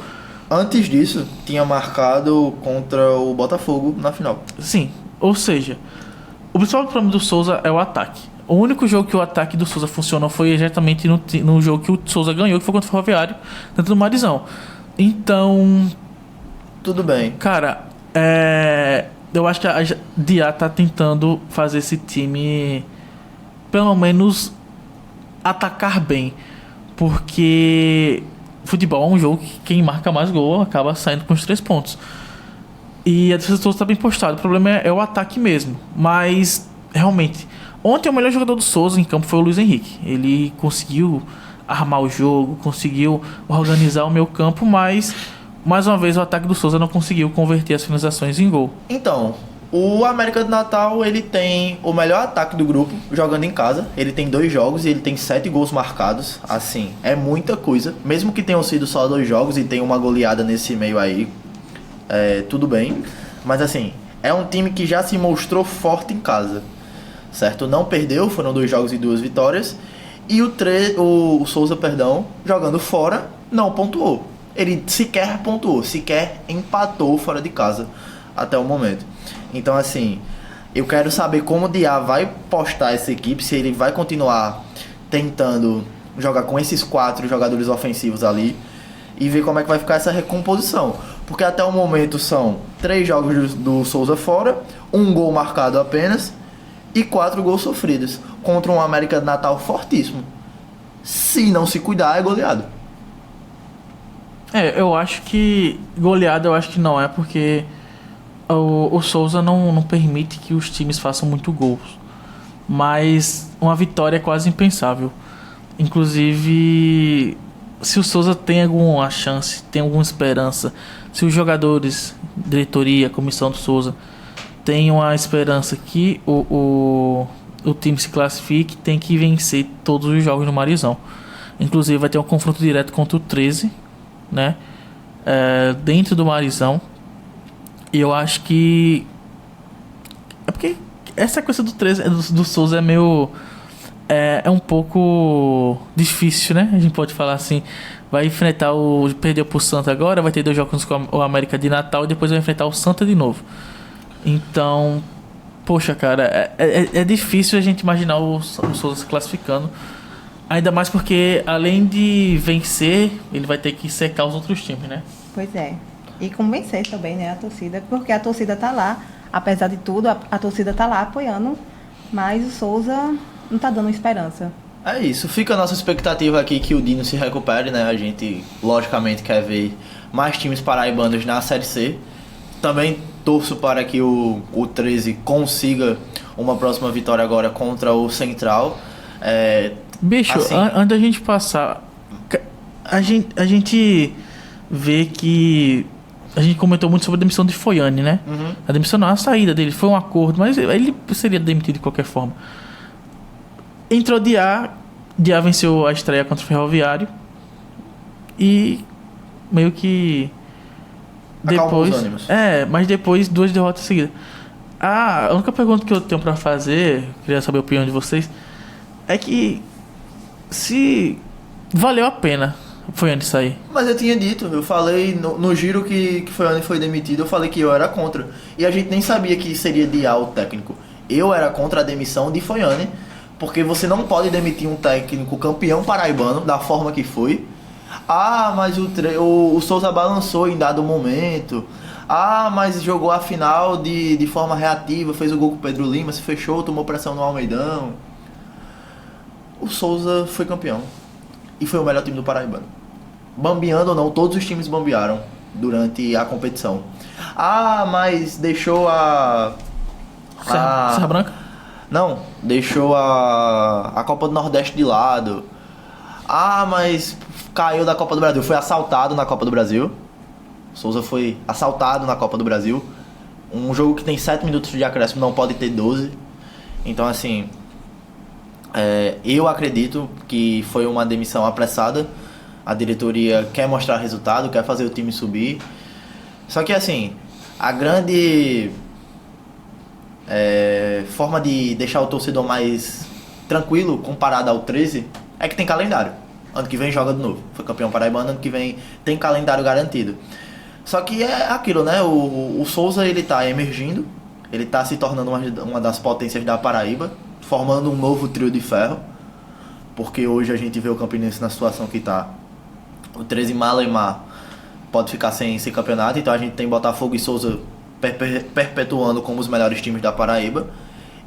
Antes disso, tinha marcado contra o Botafogo na final. Sim, ou seja, o principal problema do Souza é o ataque. O único jogo que o ataque do Souza funcionou foi exatamente no jogo que o Souza ganhou, que foi contra o Ferroviário, dentro do Marizão. Então, Tudo bem. cara, eu acho que a DA tá tentando fazer esse time pelo menos atacar bem, porque futebol é um jogo que quem marca mais gol acaba saindo com os 3 pontos. E a defesa do Souza tá bem postada. O problema é o ataque mesmo. Mas, realmente, ontem o melhor jogador do Souza em campo foi o Luiz Henrique. Ele conseguiu armar o jogo, conseguiu organizar o meio campo, mas, mais uma vez, o ataque do Souza não conseguiu converter as finalizações em gol. Então, o América de Natal, ele tem o melhor ataque do grupo jogando em casa. Ele tem 2 jogos e ele tem 7 gols marcados. Assim, é muita coisa. Mesmo que tenham sido só 2 jogos e tem uma goleada nesse meio aí, tudo bem. Mas assim, é um time que já se mostrou forte em casa, certo? Não perdeu, foram 2 jogos e 2 vitórias. E o Souza, jogando fora, não pontuou. Ele sequer pontuou, sequer empatou fora de casa até o momento. Então assim, eu quero saber como o Diá vai postar essa equipe, se ele vai continuar tentando jogar com esses 4 jogadores ofensivos ali e ver como é que vai ficar essa recomposição. Porque até o momento são 3 jogos do Souza fora, 1 gol marcado apenas e 4 gols sofridos contra um América de Natal fortíssimo. Se não se cuidar, é goleado. Eu acho que goleada eu acho que não é, porque o Souza não permite que os times façam muito gols. Mas uma vitória é quase impensável. Inclusive, se o Souza tem alguma chance, tem alguma esperança, se os jogadores, diretoria, comissão do Souza tem uma esperança que o time se classifique, tem que vencer todos os jogos no Marizão. Inclusive vai ter um confronto direto contra o 13, né? Dentro do Marizão. E eu acho que é porque essa coisa do 13 do Souza é meio é um pouco difícil, né? A gente pode falar assim. Vai enfrentar perdeu pro Santa agora, vai ter 2 jogos com o América de Natal e depois vai enfrentar o Santa de novo. Então, poxa, cara, é difícil a gente imaginar o Souza se classificando. Ainda mais porque, além de vencer, ele vai ter que secar os outros times, né? Pois é. E convencer também, né, a torcida, porque a torcida tá lá, apesar de tudo, a torcida tá lá apoiando, mas o Souza não tá dando esperança. É isso, fica a nossa expectativa aqui que o Dino se recupere, né? A gente, logicamente, quer ver mais times paraibanos na Série C. Também torço para que o 13 consiga uma próxima vitória agora contra o Central. Bicho, assim, antes da gente passar, a gente vê que a gente comentou muito sobre a demissão de Foiane, né? Uhum. A demissão não, a saída dele foi um acordo, mas ele seria demitido de qualquer forma. Entrou Diá venceu a estreia contra o Ferroviário e meio que acalmou depois os ânimos. mas depois 2 derrotas seguidas. A única pergunta que eu tenho pra fazer, queria saber a opinião de vocês, é que se valeu a pena Foiane sair. Mas eu tinha dito, eu falei no giro que Foiane foi demitido, eu falei que eu era contra. E a gente nem sabia que seria Diá o técnico. Eu era contra a demissão de Foiane, porque você não pode demitir um técnico campeão paraibano da forma que foi. Mas o Souza balançou em dado momento. Mas jogou a final de forma reativa, fez o gol com o Pedro Lima, se fechou, tomou pressão no Almeidão. O Souza foi campeão. E foi o melhor time do paraibano. Bambeando ou não, todos os times bambearam durante a competição. Mas deixou Serra Branca? Não, deixou a Copa do Nordeste de lado. Mas caiu da Copa do Brasil. Foi assaltado na Copa do Brasil. Souza foi assaltado na Copa do Brasil. Um jogo que tem 7 minutos de acréscimo não pode ter 12. Então assim, eu acredito que foi uma demissão apressada. A diretoria quer mostrar resultado, quer fazer o time subir. Só que assim, a grande forma de deixar o torcedor mais tranquilo comparado ao 13 é que tem calendário. Ano que vem joga de novo. Foi campeão paraibano, ano que vem tem calendário garantido. Só que é aquilo, né? O Souza, ele tá emergindo, ele tá se tornando uma das potências da Paraíba. formando um novo trio de ferro, porque hoje a gente vê o Campinense na situação que está. O 13 Malemar pode ficar sem campeonato, então a gente tem Botafogo e Souza perpetuando como os melhores times da Paraíba.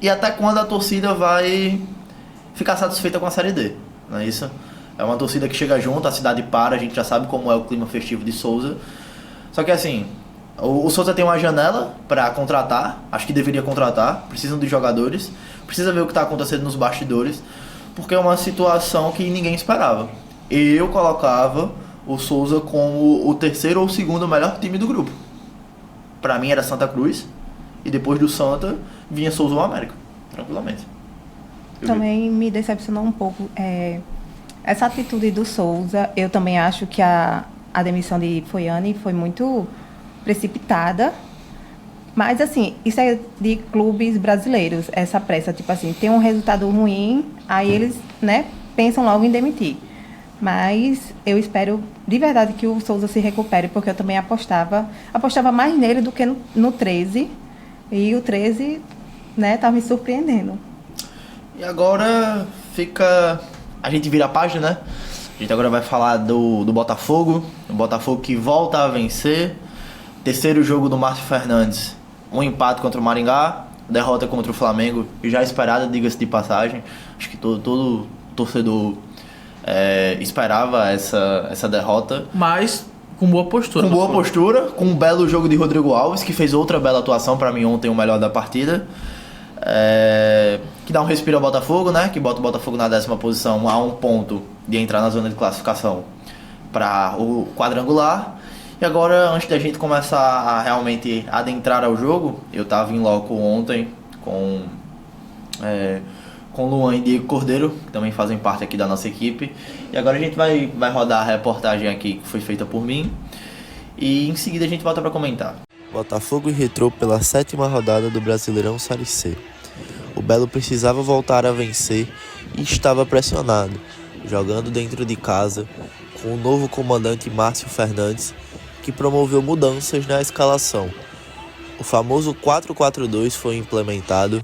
E até quando a torcida vai ficar satisfeita com a Série D, não é isso? É uma torcida que chega junto, a cidade para, a gente já sabe como é o clima festivo de Souza. Só que assim, o Souza tem uma janela para contratar, acho que deveria contratar, precisam de jogadores, precisa ver o que está acontecendo nos bastidores, porque é uma situação que ninguém esperava. Eu colocava o Souza como o terceiro ou segundo melhor time do grupo. Para mim era Santa Cruz, e depois do Santa vinha Souza ou América, tranquilamente. Também me decepcionou um pouco essa atitude do Souza. Eu também acho que a demissão de Foiane foi muito precipitada. Mas, assim, isso é de clubes brasileiros, essa pressa. Tipo assim, tem um resultado ruim, aí eles, né, pensam logo em demitir. Mas eu espero de verdade que o Souza se recupere, porque eu também apostava mais nele do que no 13. E o 13, né, tá me surpreendendo. E agora a gente vira a página, né? A gente agora vai falar do Botafogo. O Botafogo que volta a vencer. Terceiro jogo do Márcio Fernandes. Um empate contra o Maringá. Derrota contra o Flamengo. Já esperada, diga-se de passagem. Acho que todo torcedor esperava essa derrota. Mas com boa postura. Com boa postura. Com um belo jogo de Rodrigo Alves, que fez outra bela atuação. Para mim ontem o melhor da partida. Que dá um respiro ao Botafogo, né? Que bota o Botafogo na 10ª posição, a 1 ponto de entrar na zona de classificação para o quadrangular. E agora, antes da gente começar a realmente adentrar ao jogo, eu estava em loco ontem com Luan e Diego Cordeiro, que também fazem parte aqui da nossa equipe. E agora a gente vai rodar a reportagem aqui que foi feita por mim. E em seguida a gente volta para comentar. Botafogo e Retrô pela 7ª rodada do Brasileirão Série C. O Belo precisava voltar a vencer e estava pressionado, jogando dentro de casa, com o novo comandante Márcio Fernandes, que promoveu mudanças na escalação. O famoso 4-4-2 foi implementado,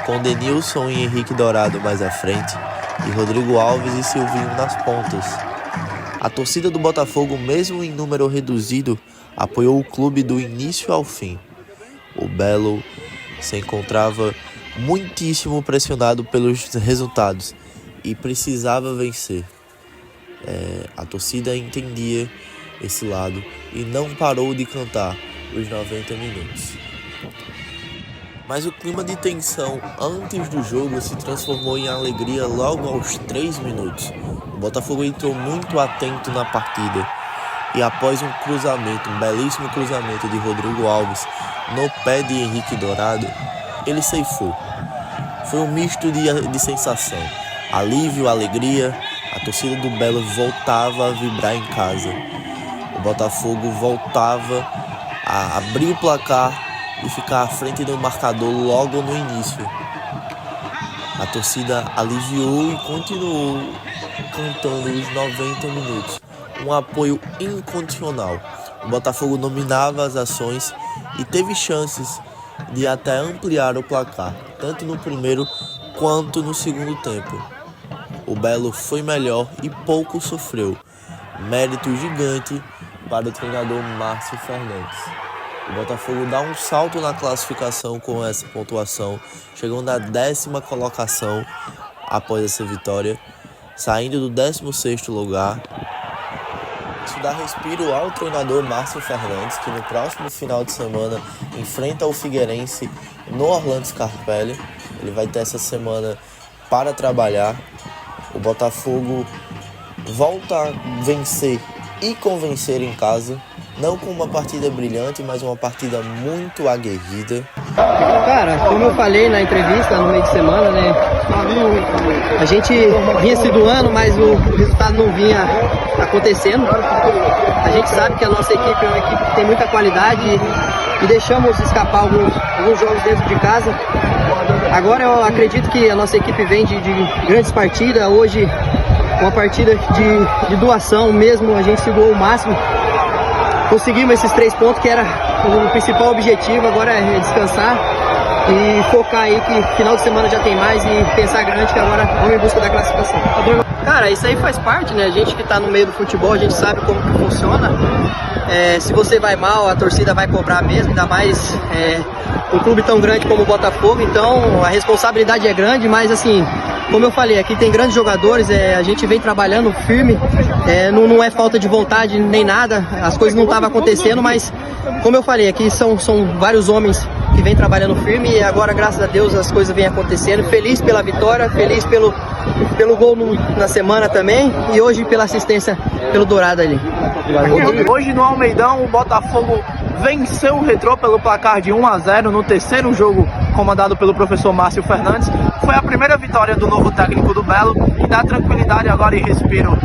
com Denilson e Henrique Dourado mais à frente, e Rodrigo Alves e Silvinho nas pontas. A torcida do Botafogo, mesmo em número reduzido, apoiou o clube do início ao fim. O Belo se encontrava muitíssimo pressionado pelos resultados e precisava vencer. A torcida entendia esse lado e não parou de cantar os 90 minutos. Mas o clima de tensão antes do jogo se transformou em alegria logo aos 3 minutos. O Botafogo entrou muito atento na partida e após um belíssimo cruzamento de Rodrigo Alves no pé de Henrique Dourado, ele ceifou. Foi um misto de sensação, alívio, alegria. A torcida do Belo voltava a vibrar em casa. O Botafogo voltava a abrir o placar e ficar à frente do marcador logo no início. A torcida aliviou e continuou cantando os 90 minutos. Um apoio incondicional. O Botafogo dominava as ações e teve chances de até ampliar o placar, tanto no primeiro quanto no segundo tempo. O Belo foi melhor e pouco sofreu. Mérito gigante para o treinador Márcio Fernandes. O Botafogo dá um salto na classificação com essa pontuação, chegando à 10ª colocação após essa vitória, saindo do 16º lugar. Isso dá respiro ao treinador Márcio Fernandes, que no próximo final de semana enfrenta o Figueirense no Orlando Scarpelli. Ele vai ter essa semana para trabalhar. O Botafogo volta a vencer e convencer em casa, não com uma partida brilhante, mas uma partida muito aguerrida. Cara, como eu falei na entrevista no meio de semana, né, a gente vinha se doando, mas o resultado não vinha acontecendo. A gente sabe que a nossa equipe é uma equipe que tem muita qualidade e deixamos escapar alguns jogos dentro de casa. Agora eu acredito que a nossa equipe vem de grandes partidas. Hoje, uma partida de doação mesmo, a gente se doou o máximo. Conseguimos esses 3 pontos, que era o principal objetivo, agora é descansar e focar aí que final de semana já tem mais e pensar grande que agora vamos em busca da classificação. Cara, isso aí faz parte, né? A gente que tá no meio do futebol, a gente sabe como que funciona. Se você vai mal, a torcida vai cobrar mesmo, ainda mais um clube tão grande como o Botafogo, então a responsabilidade é grande, mas assim, como eu falei, aqui tem grandes jogadores, a gente vem trabalhando firme, não é falta de vontade nem nada, as coisas não estavam acontecendo, mas como eu falei, aqui são vários homens que vem trabalhando firme e agora, graças a Deus, as coisas vêm acontecendo. Feliz pela vitória, feliz pelo gol na semana também e hoje pela assistência pelo Dourado ali. Hoje no Almeidão, o Botafogo venceu o Retrô pelo placar de 1-0 no terceiro jogo comandado pelo professor Márcio Fernandes. Foi a primeira vitória do novo técnico do Belo e dá tranquilidade agora e respiro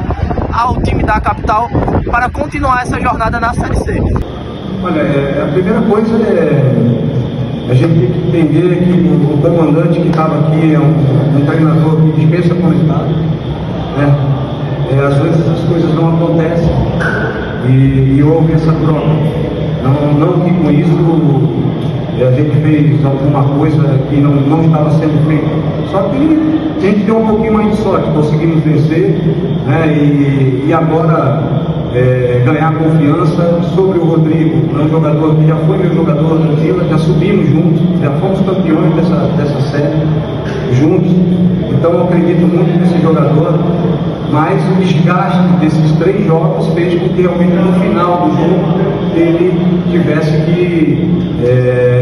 ao time da capital para continuar essa jornada na Série C. Olha, a primeira coisa a gente tem que entender que o comandante que estava aqui é um treinador que dispensa comentário, né? Às vezes as coisas não acontecem e houve essa troca. Não que com isso a gente fez alguma coisa que não estava sendo feita. Só que a gente deu um pouquinho mais de sorte, conseguimos vencer, né? E agora ganhar confiança sobre o Rodrigo, um jogador que já foi meu jogador da Vila, já subimos juntos, já fomos campeões dessa série juntos, então eu acredito muito nesse jogador, mas o desgaste desses 3 jogos fez com que realmente no final do jogo ele tivesse que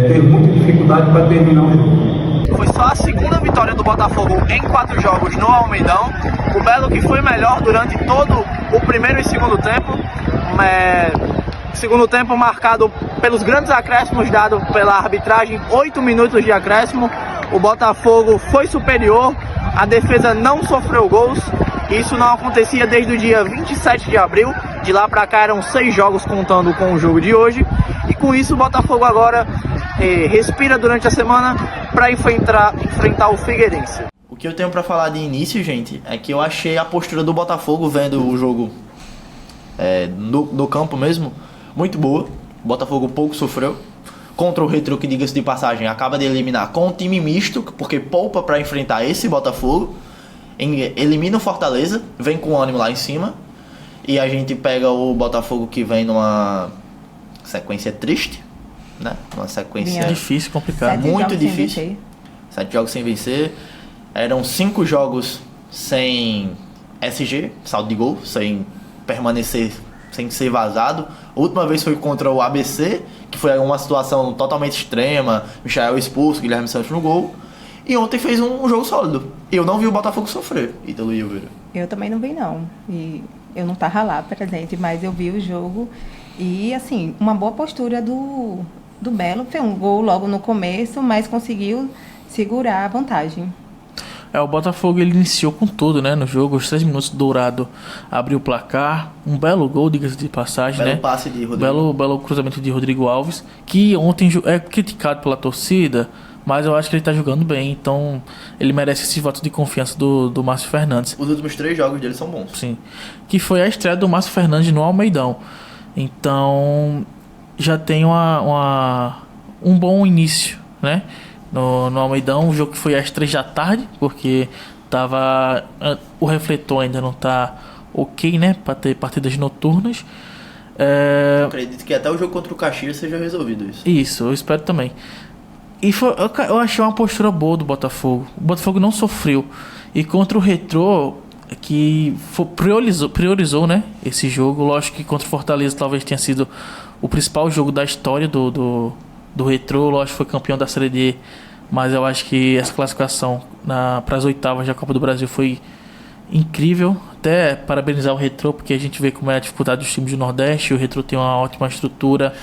ter muita dificuldade para terminar o jogo. Foi só a segunda vitória do Botafogo em 4 jogos no Almeidão. O Belo que foi melhor durante todo o primeiro e segundo tempo. Segundo tempo marcado pelos grandes acréscimos dados pela arbitragem, 8 minutos de acréscimo. O Botafogo foi superior, a defesa não sofreu gols. Isso não acontecia desde o dia 27 de abril. De lá para cá eram 6 jogos contando com o jogo de hoje. E com isso o Botafogo agora respira durante a semana para enfrentar o Figueirense. O que eu tenho para falar de início, gente, é que eu achei a postura do Botafogo vendo o jogo no campo mesmo muito boa. O Botafogo pouco sofreu contra o Retrô, que, diga-se de passagem, acaba de eliminar com um time misto, porque poupa para enfrentar esse Botafogo. Elimina o Fortaleza, vem com ânimo lá em cima, e a gente pega o Botafogo que vem numa sequência triste, né? Uma sequência difícil, complicada, muito difícil. 7 jogos sem vencer. Eram 5 jogos sem SG, saldo de gol, sem permanecer, sem ser vazado. A última vez foi contra o ABC, que foi uma situação totalmente extrema, Michael expulso, Guilherme Santos no gol. E ontem fez um jogo sólido. Eu não vi o Botafogo sofrer, Ítalo e Elvira. Eu também não vi, não. E eu não estava lá presente, mas eu vi o jogo. E, assim, uma boa postura do Belo. Foi um gol logo no começo, mas conseguiu segurar a vantagem. O Botafogo ele iniciou com tudo, né? No jogo, os 6 minutos, Dourado abriu o placar. Um belo gol, diga-se de passagem, belo né? Passe de Rodrigo. Belo cruzamento de Rodrigo Alves, que ontem é criticado pela torcida, mas eu acho que ele tá jogando bem, então ele merece esse voto de confiança do Márcio Fernandes. Os últimos 3 jogos dele são bons. Sim. Que foi a estreia do Márcio Fernandes no Almeidão. Então, já tem um bom início, né? No Almeidão, o jogo que foi às 3 da tarde, porque o refletor ainda não tá ok, né? Para ter partidas noturnas. Eu acredito que até o jogo contra o Caxias seja resolvido isso. Isso, eu espero também. E eu achei uma postura boa do Botafogo. O Botafogo não sofreu. E contra o Retrô, que priorizou, né, esse jogo. Lógico que contra o Fortaleza talvez tenha sido o principal jogo da história do Retrô. Lógico que foi campeão da Série D, mas eu acho que essa classificação para as oitavas da Copa do Brasil foi incrível. Até parabenizar o Retrô, porque a gente vê como é a dificuldade dos times do Nordeste. O Retrô tem uma ótima estrutura.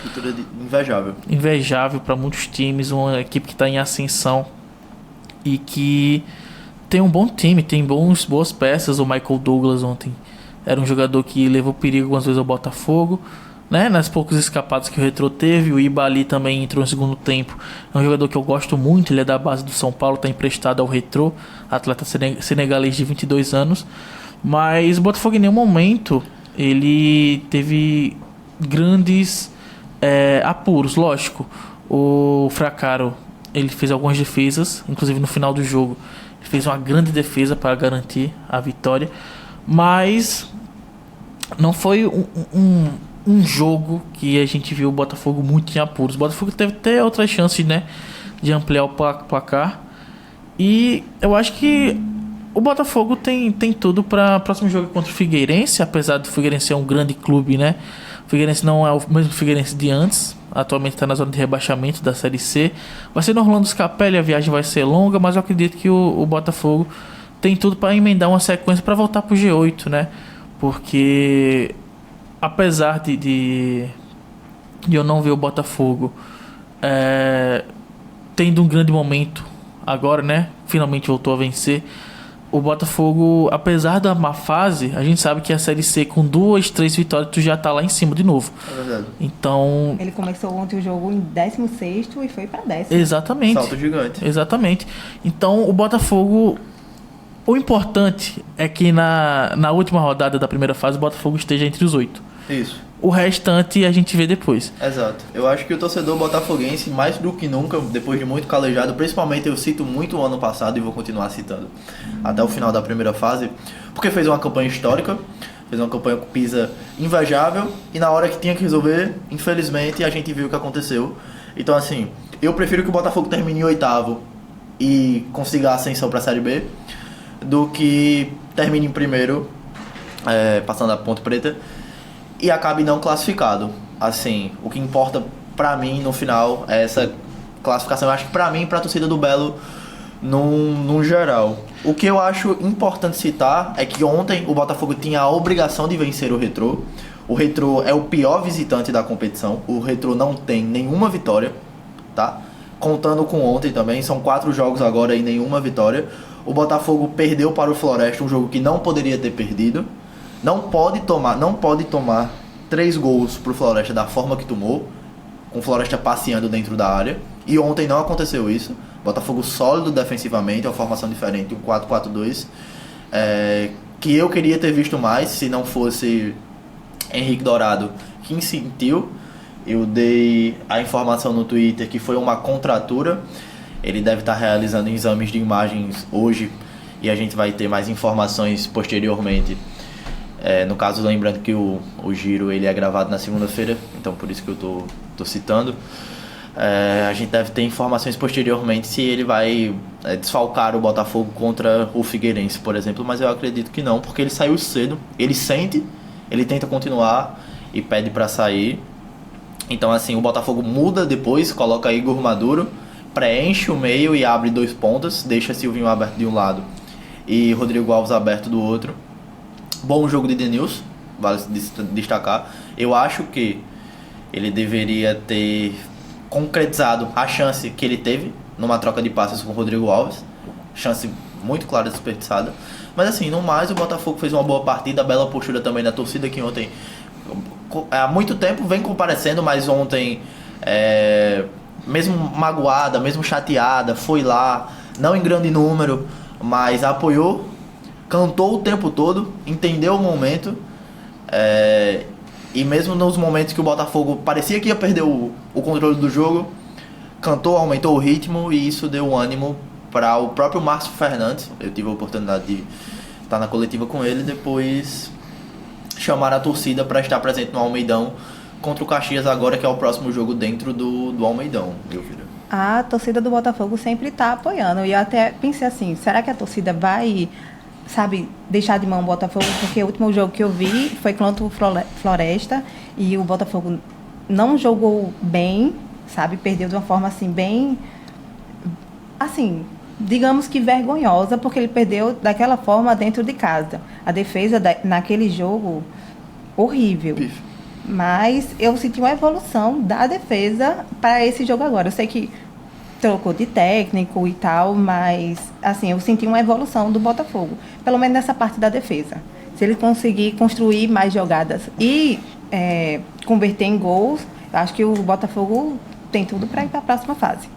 Invejável para muitos times. Uma equipe que está em ascensão e que tem um bom time, tem boas peças. O Michael Douglas ontem era um jogador que levou perigo algumas vezes ao Botafogo, né? Nas poucas escapadas que o Retrô teve. O Ibali também entrou no segundo tempo. É um jogador que eu gosto muito. Ele é da base do São Paulo, está emprestado ao Retrô, atleta senegalês de 22 anos. Mas o Botafogo em nenhum momento ele teve grandes apuros. Lógico, o Fracaro ele fez algumas defesas, inclusive no final do jogo. Ele fez uma grande defesa para garantir a vitória, mas não foi um jogo que a gente viu o Botafogo muito em apuros. O Botafogo teve até outras chances, né, de ampliar o placar. E eu acho que o Botafogo tem tudo para o próximo jogo contra o Figueirense, apesar do Figueirense ser um grande clube, né? O Figueirense não é o mesmo Figueirense de antes, atualmente está na zona de rebaixamento da Série C. Vai ser no Orlando Scapelli, a viagem vai ser longa, mas eu acredito que o Botafogo tem tudo para emendar uma sequência para voltar para o G8, né? Porque apesar de eu não ver o Botafogo tendo um grande momento agora, né? Finalmente voltou a vencer. O Botafogo, apesar da má fase, a gente sabe que a Série C com 2, 3 vitórias tu já tá lá em cima de novo. É verdade. Então... Ele começou ontem o jogo em 16º e foi pra 10º. Exatamente. Salto gigante. Exatamente. Então o Botafogo... O importante é que na última rodada da primeira fase o Botafogo esteja entre os 8. Isso. O restante a gente vê depois. Exato. Eu acho que o torcedor botafoguense, mais do que nunca, depois de muito calejado, principalmente eu cito muito o ano passado e vou continuar citando até o final da primeira fase, porque fez uma campanha histórica, fez uma campanha com Pisa invejável, e na hora que tinha que resolver, infelizmente, a gente viu o que aconteceu. Então, assim, eu prefiro que o Botafogo termine em 8º e consiga a ascensão para a Série B, do que termine em primeiro, passando a Ponte Preta, e acabe não classificado. Assim, o que importa pra mim no final é essa classificação. Eu acho que pra mim e pra torcida do Belo num geral. O que eu acho importante citar é que ontem o Botafogo tinha a obrigação de vencer o Retrô. O Retrô é o pior visitante da competição. O Retrô não tem nenhuma vitória, tá? Contando com ontem também, são 4 jogos agora e nenhuma vitória. O Botafogo perdeu para o Floresta, um jogo que não poderia ter perdido. Não pode tomar 3 gols pro Floresta da forma que tomou, com o Floresta passeando dentro da área. E ontem não aconteceu isso. Botafogo sólido defensivamente, uma formação diferente, um 4-4-2. Que eu queria ter visto mais, se não fosse Henrique Dourado, que insentiu. Eu dei a informação no Twitter que foi uma contratura. Ele deve estar realizando exames de imagens hoje e a gente vai ter mais informações posteriormente. No caso, lembrando que o giro ele é gravado na segunda-feira, então por isso que eu tô citando. A gente deve ter informações posteriormente se ele vai desfalcar o Botafogo contra o Figueirense, por exemplo, mas eu acredito que não, porque ele saiu cedo, ele sente, ele tenta continuar e pede para sair. Então assim, o Botafogo muda depois, coloca Igor Maduro, preenche o meio e abre 2 pontas, deixa Silvinho aberto de um lado e Rodrigo Alves aberto do outro. Bom jogo de Denilson, vale destacar. Eu acho que ele deveria ter concretizado a chance que ele teve numa troca de passes com o Rodrigo Alves. Chance muito clara desperdiçada. Mas assim, no mais, o Botafogo fez uma boa partida. A bela postura também da torcida, que ontem há muito tempo vem comparecendo, mas ontem mesmo magoada, mesmo chateada, foi lá, não em grande número, mas apoiou, cantou o tempo todo, entendeu o momento, e mesmo nos momentos que o Botafogo parecia que ia perder o controle do jogo, cantou, aumentou o ritmo, e isso deu ânimo para o próprio Márcio Fernandes. Eu tive a oportunidade de estar na coletiva com ele, depois chamar a torcida para estar presente no Almeidão contra o Caxias agora, que é o próximo jogo dentro do Almeidão, viu, filho? A torcida do Botafogo sempre está apoiando, e eu até pensei assim, será que a torcida vai, deixar de mão o Botafogo? Porque o último jogo que eu vi foi contra o Floresta, e o Botafogo não jogou bem, perdeu de uma forma assim, bem, assim, digamos que vergonhosa, porque ele perdeu daquela forma dentro de casa. A defesa naquele jogo, horrível. Mas eu senti uma evolução da defesa para esse jogo agora. Eu sei que trocou de técnico e tal, mas assim, eu senti uma evolução do Botafogo, pelo menos nessa parte da defesa. Se ele conseguir construir mais jogadas e converter em gols, eu acho que o Botafogo tem tudo para ir para a próxima fase.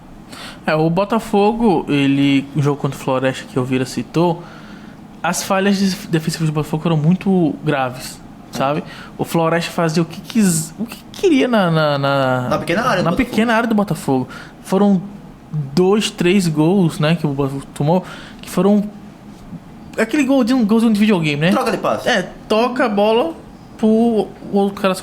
O Botafogo, o jogo contra o Floresta que o Vira citou, as falhas defensivas do Botafogo foram muito graves, O Floresta fazia o que queria na pequena área do Botafogo. Foram 2, 3 gols, né, que o Botafogo tomou, que foram aquele golzinho de videogame, né? Troca de passe. Toca a bola pro o cara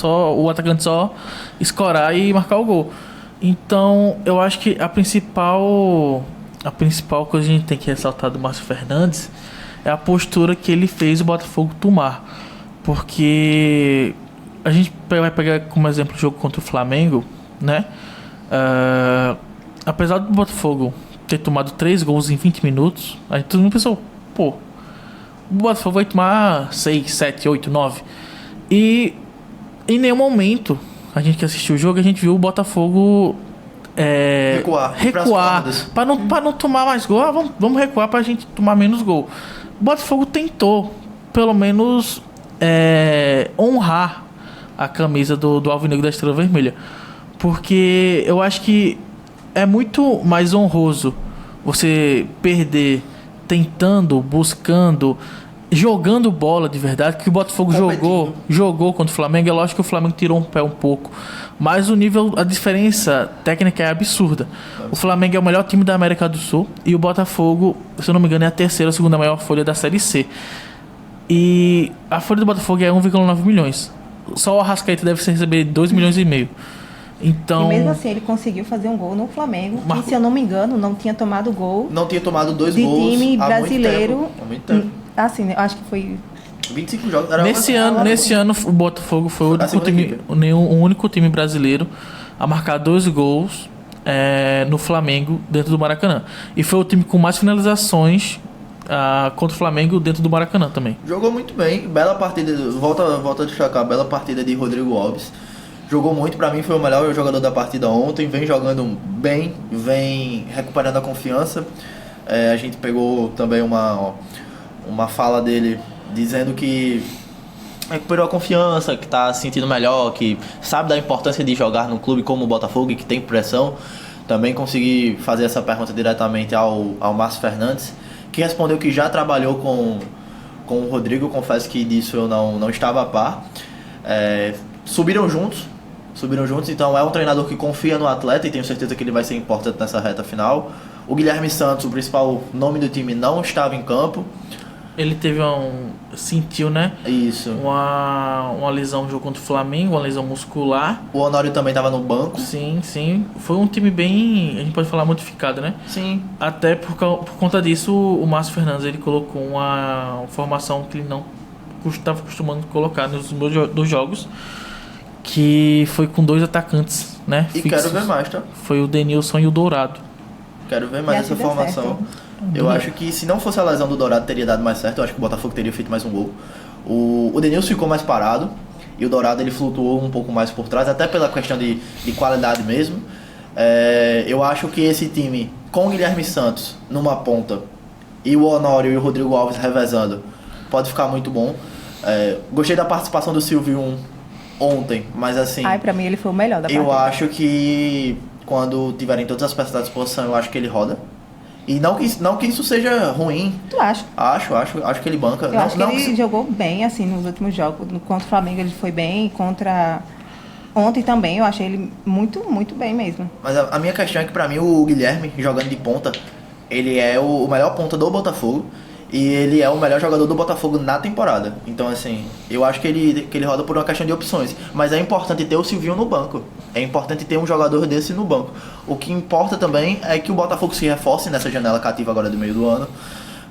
o atacante só escorar e marcar o gol. Então, eu acho que a principal coisa que a gente tem que ressaltar do Márcio Fernandes é a postura que ele fez o Botafogo tomar. Porque a gente vai pegar como exemplo o jogo contra o Flamengo, né? Apesar do Botafogo ter tomado 3 gols em 20 minutos, a gente todo mundo pensou, pô, o Botafogo vai tomar 6, 7, 8, 9. E em nenhum momento a gente que assistiu o jogo, a gente viu o Botafogo recuar para não tomar mais gol. Vamos recuar pra gente tomar menos gol. O Botafogo tentou pelo menos honrar a camisa do Alvinegro da Estrela Vermelha, porque eu acho que é muito mais honroso você perder tentando, buscando, jogando bola de verdade, que o Botafogo jogou contra o Flamengo. É lógico que o Flamengo tirou um pé um pouco, mas a diferença técnica é absurda. O Flamengo é o melhor time da América do Sul e o Botafogo, se eu não me engano, é a terceira ou segunda maior folha da Série C. E a folha do Botafogo é 1,9 milhões. Só o Arrascaeta deve receber 2,5 milhões. Então, e mesmo assim ele conseguiu fazer um gol no Flamengo, que, se eu não me engano, não tinha tomado gol. Não tinha tomado 2 de gols time brasileiro. Há muito tempo. Assim, eu acho que foi 25 jogos. Nesse ano o Botafogo foi o único time brasileiro a marcar 2 gols no Flamengo dentro do Maracanã. E foi o time com mais finalizações contra o Flamengo dentro do Maracanã também. Jogou muito bem, bela partida. Volta a destacar, bela partida de Rodrigo Alves. Jogou muito, pra mim foi o melhor jogador da partida ontem. Vem jogando bem, vem recuperando a confiança. A gente pegou também uma fala dele dizendo que recuperou a confiança, que tá se sentindo melhor, que sabe da importância de jogar num clube como o Botafogo e que tem pressão. Também consegui fazer essa pergunta diretamente ao Márcio Fernandes, que respondeu que já trabalhou com o Rodrigo. Confesso que disso eu não estava a par. Subiram juntos, então é um treinador que confia no atleta e tenho certeza que ele vai ser importante nessa reta final. O Guilherme Santos, o principal nome do time, não estava em campo. Ele teve sentiu, né? Isso. Uma lesão no jogo contra o Flamengo, uma lesão muscular. O Honório também estava no banco. Sim. Foi um time bem, a gente pode falar, modificado, né? Sim. Até por conta disso, o Márcio Fernandes ele colocou uma formação que ele não estava acostumando colocar nos dos jogos, que foi com 2 atacantes, né? E fixos. Quero ver mais, tá? Foi o Denilson e o Dourado. Quero ver mais essa formação. Eu acho que se não fosse a lesão do Dourado teria dado mais certo. Eu acho que o Botafogo teria feito mais um gol. O Denilson ficou mais parado e o Dourado ele flutuou um pouco mais por trás, até pela questão de qualidade mesmo. Eu acho que esse time com o Guilherme Santos numa ponta e o Honório e o Rodrigo Alves revezando pode ficar muito bom. Gostei da participação do Silvio ontem, mas assim... pra mim ele foi o melhor da partida. Eu acho que quando tiverem todas as peças à disposição, eu acho que ele roda. E não que isso seja ruim. Tu acha? Acho que ele banca. Eu acho que ele jogou bem, assim, nos últimos jogos. Contra o Flamengo ele foi bem, ontem também eu achei ele muito, muito bem mesmo. Mas a minha questão é que pra mim o Guilherme, jogando de ponta, ele é o melhor ponta do Botafogo. E ele é o melhor jogador do Botafogo na temporada. Então, assim, eu acho que ele roda por uma questão de opções. Mas é importante ter o Silvinho no banco. É importante ter um jogador desse no banco. O que importa também é que o Botafogo se reforce nessa janela cativa agora do meio do ano.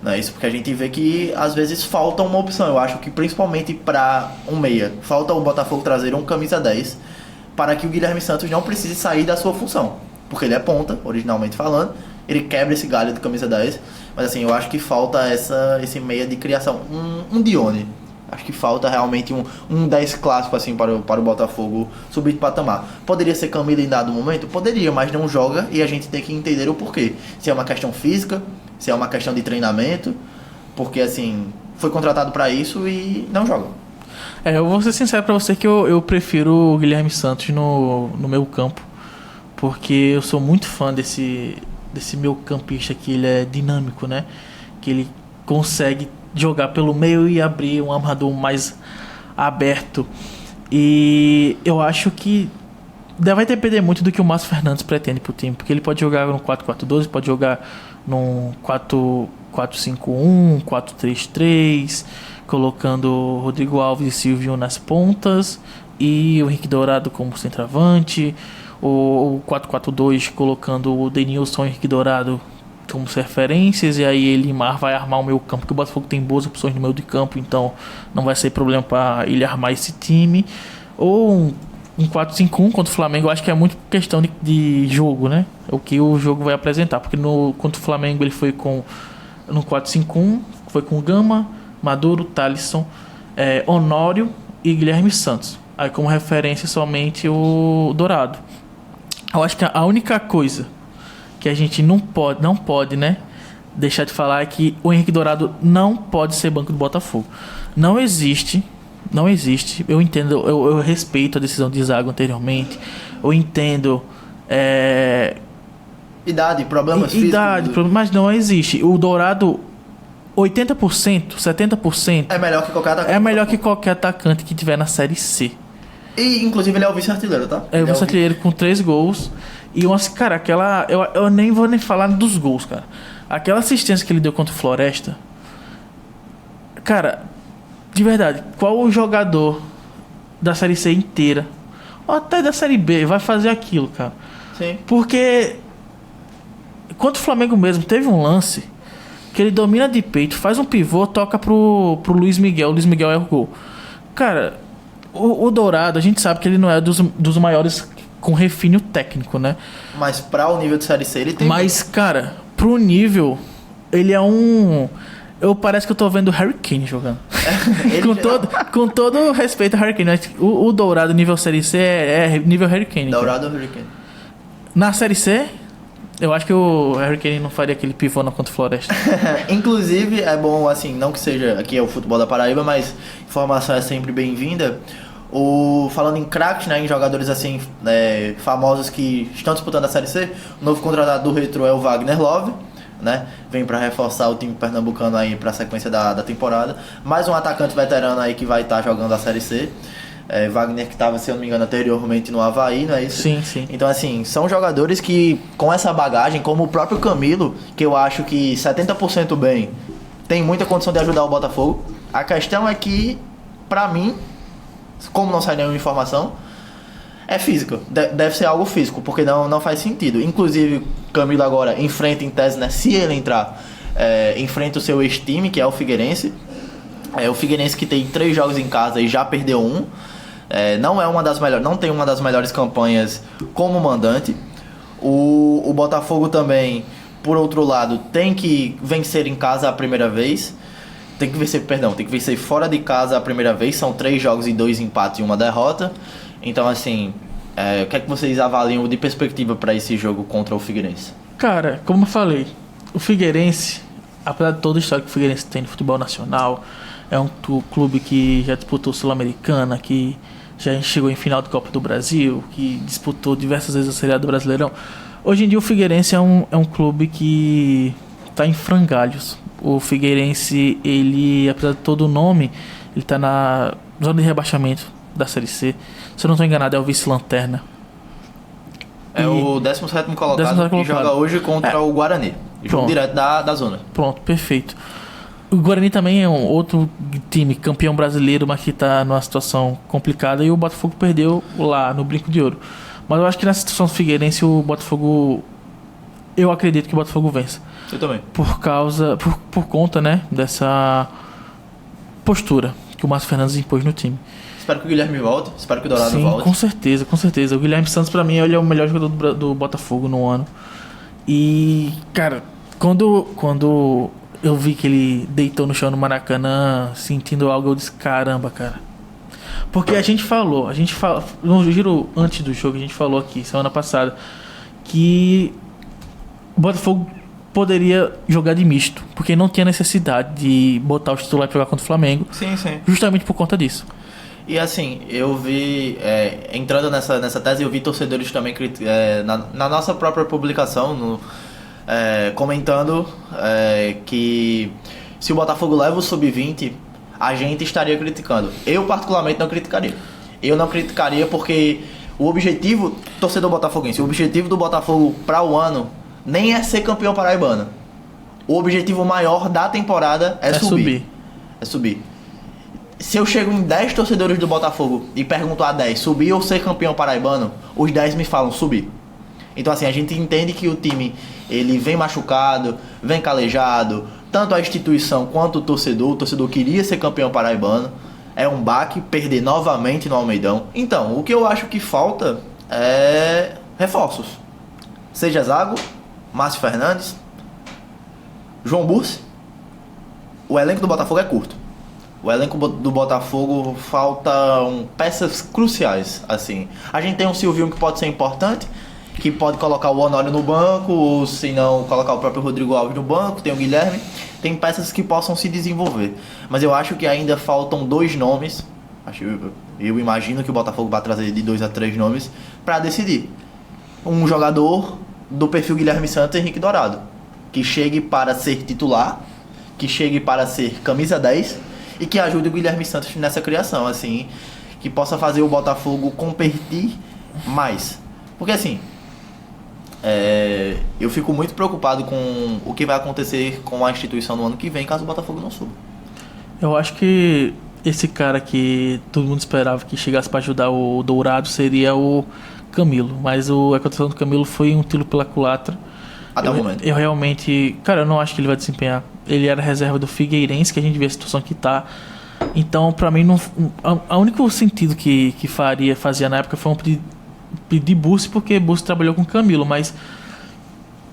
Né? Isso porque a gente vê que, às vezes, falta uma opção. Eu acho que, principalmente para um meia, falta o Botafogo trazer um camisa 10 para que o Guilherme Santos não precise sair da sua função. Porque ele é ponta, originalmente falando. Ele quebra esse galho de camisa 10. Mas assim, eu acho que falta esse meia de criação. Um Dione. Acho que falta realmente um 10 clássico assim para o Botafogo subir de patamar. Poderia ser Camilo em dado momento? Poderia, mas não joga e a gente tem que entender o porquê. Se é uma questão física, se é uma questão de treinamento. Porque assim, foi contratado para isso e não joga. Eu vou ser sincero para você que eu prefiro o Guilherme Santos no meu campo. Porque eu sou muito fã desse meio campista, que ele é dinâmico, né? Que ele consegue jogar pelo meio e abrir um armador mais aberto. E eu acho que vai depender muito do que o Márcio Fernandes pretende pro time, porque ele pode jogar no 4-4-2, pode jogar num 4-4-5-1, 4-3-3, colocando o Rodrigo Alves e Silvio nas pontas e o Henrique Dourado como centroavante, o 4-4-2 colocando o Denilson e o Henrique Dourado como referências, e aí Elimar vai armar o meio campo, porque o Botafogo tem boas opções no meio de campo, então não vai ser problema para ele armar esse time. Ou um 4-5-1 contra o Flamengo, eu acho que é muito questão de jogo, né? O que o jogo vai apresentar, porque contra o Flamengo ele foi no 4-5-1, foi com Gama, Maduro, Thalisson, Honório e Guilherme Santos. Aí como referência somente o Dourado. Eu acho que a única coisa que a gente não pode, né, deixar de falar é que o Henrique Dourado não pode ser banco do Botafogo. Não existe. Eu entendo, eu respeito a decisão de Zago anteriormente. Eu entendo idade, problemas físicos. Mas não existe. O Dourado 80%, 70% é melhor que qualquer atacante. É melhor que qualquer atacante que tiver na Série C. E inclusive ele é o vice-artilheiro, tá? É o vice-artilheiro com 3 gols. E cara, eu nem vou falar dos gols, cara. Aquela assistência que ele deu contra o Floresta. Cara, de verdade, qual o jogador da Série C inteira, ou até da Série B, vai fazer aquilo, cara? Sim. Porque contra o Flamengo mesmo, teve um lance que ele domina de peito, faz um pivô, toca pro Luiz Miguel. O Luiz Miguel é o gol. Cara, o Dourado, a gente sabe que ele não é dos maiores com refino técnico, né? Mas pra o nível de Série C ele tem... Mas, cara, pro nível, ele é parece que eu tô vendo o Harry Kane jogando. Com todo respeito ao Harry Kane. O Dourado nível Série C é nível Harry Kane. Dourado ou Harry Kane? Na Série C, eu acho que o Harry Kane não faria aquele pivô contra o Floresta. Inclusive, é bom, assim, não que seja aqui é o futebol da Paraíba, mas informação é sempre bem-vinda. Falando em craques, né, em jogadores assim famosos que estão disputando a Série C, o novo contratado do Retrô é o Wagner Love, né? Vem para reforçar o time pernambucano aí para a sequência da temporada. Mais um atacante veterano aí que vai estar jogando a Série C. Wagner, que estava, se eu não me engano, anteriormente no Avaí, não é isso? Sim, sim. Então, assim, são jogadores que, com essa bagagem, como o próprio Camilo, que eu acho que 70% bem, tem muita condição de ajudar o Botafogo. A questão é que, pra mim, como não sai nenhuma informação, é físico. Deve ser algo físico, porque não faz sentido. Inclusive, Camilo agora enfrenta em tese, né? Se ele entrar, enfrenta o seu ex-time, que é o Figueirense. O Figueirense que tem 3 jogos em casa e já perdeu 1. Não tem uma das melhores campanhas como mandante. O Botafogo também, por outro lado, tem que vencer em casa a primeira vez. Tem que vencer fora de casa a primeira vez. São 3 jogos e 2 empates e 1 derrota. Então, assim, o que é que vocês avaliam de perspectiva para esse jogo contra o Figueirense? Cara, como eu falei, o Figueirense, apesar de todo o histórico que o Figueirense tem no futebol nacional, é um clube que já disputou Sul-Americana, que já chegou em final de Copa do Brasil, que disputou diversas vezes a Série A do Brasileirão. Hoje em dia o Figueirense é um clube que está em frangalhos. O Figueirense, ele, apesar de todo o nome, ele está na zona de rebaixamento da Série C. Se eu não estou enganado, é o vice-lanterna. O 17º colocado que joga hoje contra o Guarani. Jogo direto da zona. Pronto, perfeito. O Guarani também é um outro time campeão brasileiro, mas que está numa situação complicada. E o Botafogo perdeu lá no Brinco de Ouro. Mas eu acho que nessa situação do Figueirense, o Botafogo... Eu acredito que o Botafogo vença. Eu também. Por conta, né, dessa postura que o Márcio Fernandes impôs no time. Espero que o Guilherme volte, espero que o Dourado volte. Com certeza. O Guilherme Santos, pra mim, ele é o melhor jogador do Botafogo no ano. E, cara, quando eu vi que ele deitou no chão no Maracanã, sentindo algo, eu disse, caramba, cara. Porque a gente falou, no giro antes do jogo, a gente falou aqui, semana passada, que o Botafogo poderia jogar de misto, porque não tinha necessidade de botar o titular pra jogar contra o Flamengo. Sim. Justamente por conta disso. E assim, eu vi, entrando nessa tese, eu vi torcedores também na nossa própria publicação, comentando que se o Botafogo leva o Sub-20, a gente estaria criticando. Eu particularmente não criticaria. Eu não criticaria porque O objetivo, torcedor botafoguense, o objetivo do Botafogo para o ano nem é ser campeão paraibano. O objetivo maior da temporada é subir. É subir. Se eu chego em 10 torcedores do Botafogo e pergunto a 10, subir ou ser campeão paraibano, os 10 me falam subir. Então assim, a gente entende que o time, ele vem machucado, vem calejado, tanto a instituição quanto o torcedor queria ser campeão paraibano, é um baque, perder novamente no Almeidão. Então, o que eu acho que falta é reforços. Seja Zago, Márcio Fernandes, João Bursi. O elenco do Botafogo é curto. O elenco do Botafogo faltam peças cruciais, assim. A gente tem um Silvinho que pode ser importante, que pode colocar o Honório no banco, ou se não, colocar o próprio Rodrigo Alves no banco, tem o Guilherme. Tem peças que possam se desenvolver. Mas eu acho que ainda faltam 2 nomes. Eu imagino que o Botafogo vai trazer de 2 a 3 nomes para decidir. Um jogador do perfil Guilherme Santos e Henrique Dourado, que chegue para ser titular, que chegue para ser camisa 10 e que ajude o Guilherme Santos nessa criação, assim, que possa fazer o Botafogo competir mais. Porque assim, eu fico muito preocupado com o que vai acontecer com a instituição no ano que vem, caso o Botafogo não suba. Eu acho que esse cara que todo mundo esperava que chegasse para ajudar o Dourado seria o Camilo, mas a contratação do Camilo foi um tiro pela culatra. Até o momento. Eu realmente, cara, eu não acho que ele vai desempenhar. Ele era reserva do Figueirense, que a gente vê a situação que tá. Então, pra mim, o único sentido que fazia na época foi um pedir Bursi, porque Bursi trabalhou com Camilo, mas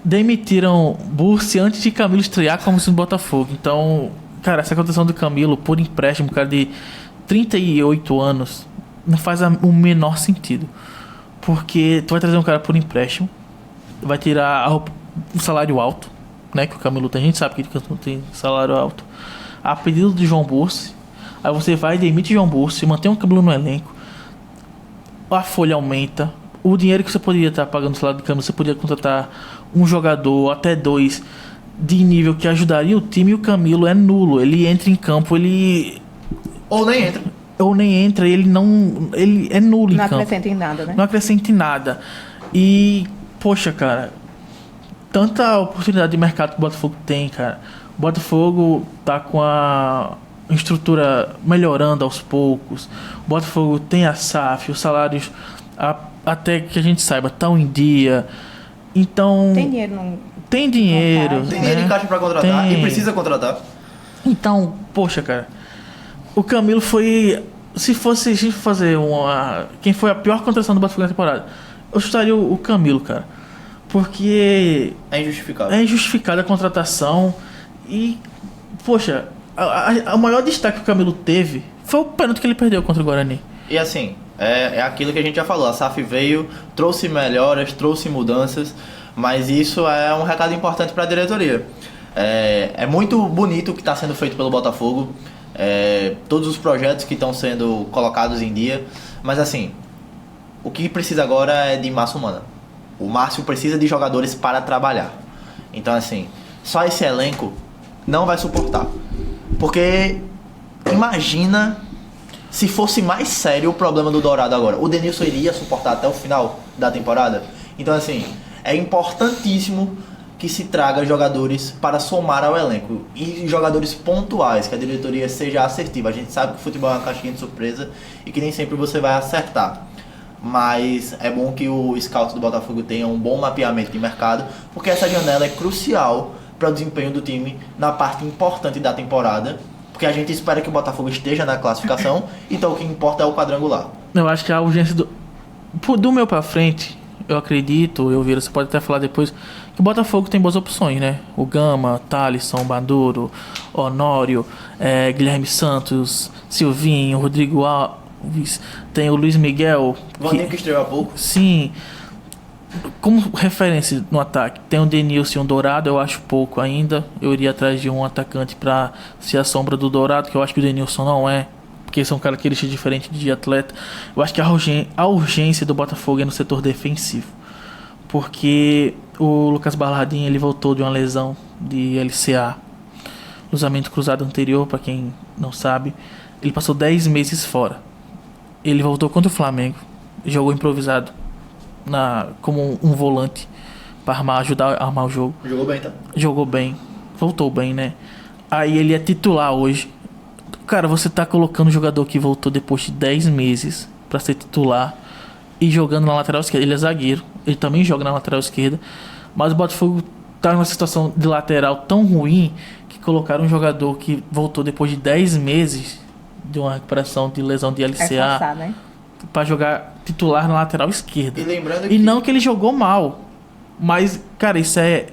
demitiram Bursi antes de Camilo estrear como se no Botafogo. Então, cara, essa contratação do Camilo por empréstimo, cara de 38 anos, não faz o menor sentido. Porque tu vai trazer um cara por empréstimo, vai tirar um salário alto, né, que o Camilo tem, a gente sabe que ele tem salário alto, a pedido de João Bursi. Aí você vai e demite João Bursi, mantém um Camilo no elenco, a folha aumenta, o dinheiro que você poderia estar pagando o salário do Camilo, você poderia contratar um jogador, até 2, de nível que ajudaria o time, e o Camilo é nulo. Ele entra em campo, ou nem entra, ele é nulo em campo. Não acrescenta em nada, né? Não acrescenta em nada. E, poxa, cara, tanta oportunidade de mercado que o Botafogo tem, cara. O Botafogo tá com a estrutura melhorando aos poucos. O Botafogo tem a SAF, os salários, até que a gente saiba, estão em dia. Então... Tem dinheiro. Tem dinheiro. Tem dinheiro em caixa pra contratar e precisa contratar. Então, poxa, cara, o Camilo foi... Se fosse a gente fazer quem foi a pior contratação do Botafogo na temporada, eu chutaria o Camilo, cara. Porque... É injustificável. É injustificada a contratação. E, poxa, o maior destaque que o Camilo teve foi o pênalti que ele perdeu contra o Guarani. E assim, é aquilo que a gente já falou. A SAF veio, trouxe melhoras, trouxe mudanças, mas isso é um recado importante para a diretoria. É muito bonito o que está sendo feito pelo Botafogo, todos os projetos que estão sendo colocados em dia, mas assim, o que precisa agora é de massa humana. O Márcio precisa de jogadores para trabalhar. Então assim, só esse elenco não vai suportar. Porque imagina se fosse mais sério o problema do Dourado agora. O Denilson iria suportar até o final da temporada? Então assim, é importantíssimo que se traga jogadores para somar ao elenco. E jogadores pontuais, que a diretoria seja assertiva. A gente sabe que o futebol é uma caixinha de surpresa e que nem sempre você vai acertar. Mas é bom que o scout do Botafogo tenha um bom mapeamento de mercado, porque essa janela é crucial para o desempenho do time na parte importante da temporada, porque a gente espera que o Botafogo esteja na classificação, então o que importa é o quadrangular. Eu acho que a urgência do meu pra frente, eu acredito, você pode até falar depois, que o Botafogo tem boas opções, né? O Gama, Thalisson, Banduro, Honório, Guilherme Santos, Silvinho, Rodrigo Alves, tem o Luiz Miguel. Vaninho que estreou há pouco. Sim. Como referência no ataque, tem o Denilson e o Dourado, eu acho pouco ainda. Eu iria atrás de um atacante para ser a sombra do Dourado, que eu acho que o Denilson não é, porque são características diferentes de atleta. Eu acho que a urgência do Botafogo é no setor defensivo, porque o Lucas Ballardin, ele voltou de uma lesão de LCA, cruzamento cruzado anterior, para quem não sabe. Ele passou 10 meses fora. Ele voltou contra o Flamengo, jogou improvisado como um volante para ajudar a armar o jogo. Jogou bem, tá? Jogou bem, voltou bem, né? Aí ele é titular hoje. Cara, você tá colocando um jogador que voltou depois de 10 meses para ser titular e jogando na lateral esquerda. Ele é zagueiro, ele também joga na lateral esquerda, mas o Botafogo tá numa situação de lateral tão ruim que colocaram um jogador que voltou depois de 10 meses de uma recuperação de lesão de LCA forçar, né? para jogar titular na lateral esquerda. E lembrando E não que ele jogou mal, mas, cara, isso é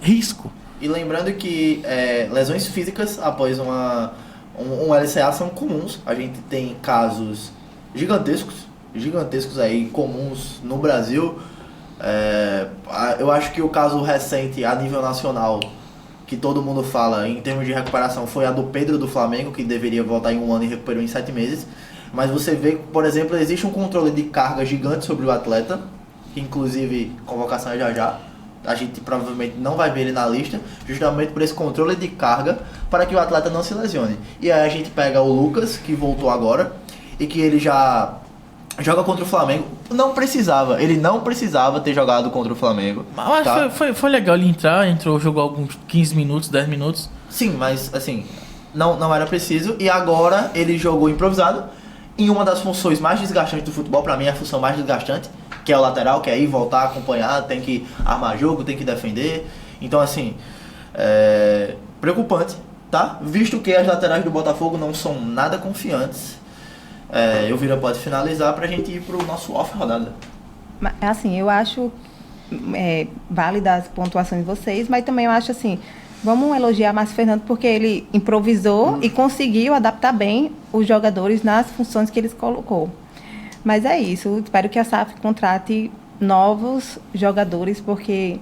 risco. E lembrando que lesões físicas após um LCA são comuns. A gente tem casos gigantescos aí, comuns no Brasil. Eu acho que o caso recente a nível nacional, que todo mundo fala em termos de recuperação, foi a do Pedro do Flamengo, que deveria voltar em 1 ano e recuperou em 7 meses. Mas você vê, por exemplo, existe um controle de carga gigante sobre o atleta, que inclusive convocação é já. A gente provavelmente não vai ver ele na lista, justamente por esse controle de carga, para que o atleta não se lesione. E aí a gente pega o Lucas, que voltou agora, e que ele já joga contra o Flamengo. Ele não precisava ter jogado contra o Flamengo. Mas tá? foi legal ele entrou, jogou alguns 15 minutos, 10 minutos. Sim, mas assim, não era preciso. E agora ele jogou improvisado em uma das funções mais desgastantes do futebol. Pra mim é a função mais desgastante, que é o lateral, que é ir, voltar, acompanhar, tem que armar jogo, tem que defender. Então assim, preocupante, tá? Visto que as laterais do Botafogo não são nada confiantes. Eu pode finalizar pra gente ir pro nosso off-rodada. Assim, eu acho válida as pontuações de vocês, mas também eu acho assim, vamos elogiar mais o Fernando, porque ele improvisou e conseguiu adaptar bem os jogadores nas funções que ele colocou. Mas é isso, espero que a SAF contrate novos jogadores, porque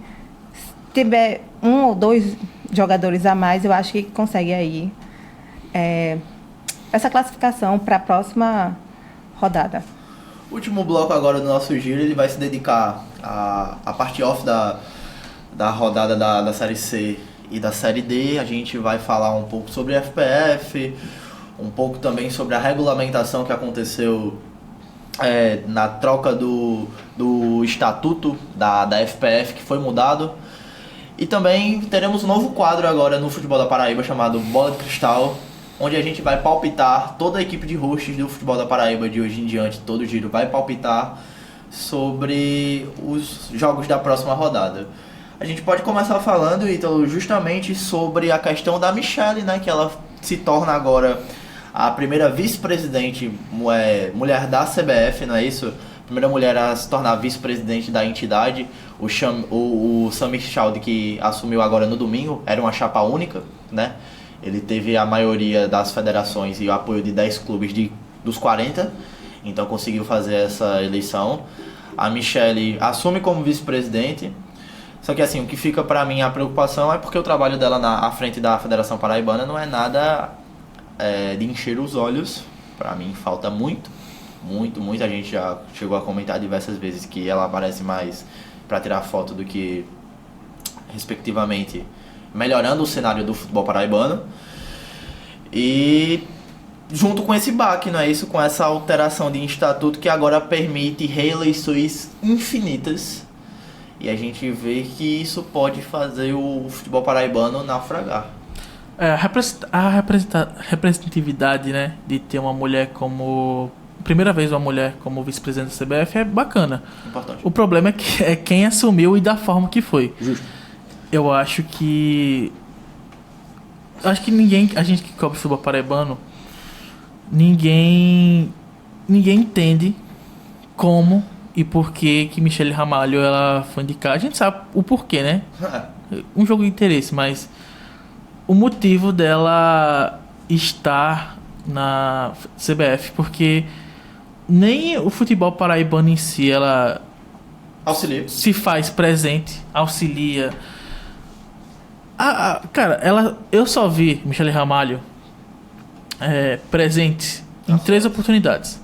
se tiver 1 ou 2 jogadores a mais, eu acho que consegue aí essa classificação para a próxima rodada. O último bloco agora do nosso giro, ele vai se dedicar à parte off da rodada da Série C e da Série D. A gente vai falar um pouco sobre FPF, um pouco também sobre a regulamentação que aconteceu na troca do estatuto da FPF, que foi mudado. E também teremos um novo quadro agora no futebol da Paraíba chamado Bola de Cristal, onde a gente vai palpitar, toda a equipe de hosts do futebol da Paraíba de hoje em diante, todo o giro, vai palpitar sobre os jogos da próxima rodada. A gente pode começar falando, Ítalo, justamente sobre a questão da Michele, né, que ela se torna agora a primeira vice-presidente mulher da CBF, não é isso? A primeira mulher a se tornar vice-presidente da entidade. O Samir Chaldi, que assumiu agora no domingo, era uma chapa única, né? Ele teve a maioria das federações e o apoio de 10 clubes dos 40, então conseguiu fazer essa eleição. A Michele assume como vice-presidente, só que assim, o que fica pra mim a preocupação é porque o trabalho dela à frente da Federação Paraibana não é nada de encher os olhos. Pra mim falta muito. A gente já chegou a comentar diversas vezes que ela aparece mais pra tirar foto do que, respectivamente, melhorando o cenário do futebol paraibano. E junto com esse baque, não é isso? Com essa alteração de estatuto que agora permite reeleições infinitas. E a gente vê que isso pode fazer o futebol paraibano naufragar. A representatividade, né, de ter uma mulher como... Primeira vez uma mulher como vice-presidente da CBF é bacana. Importante. O problema é quem assumiu e da forma que foi. Justo. Eu acho que ninguém, a gente que cobre futebol paraibano, ninguém entende como e por que Michele Ramalho ela foi indicada. A gente sabe o porquê, né? Um jogo de interesse, mas o motivo dela estar na CBF, porque nem o futebol paraibano em si ela auxilia, se faz presente, auxilia. Cara, eu só vi Michele Ramalho presente em 3 oportunidades.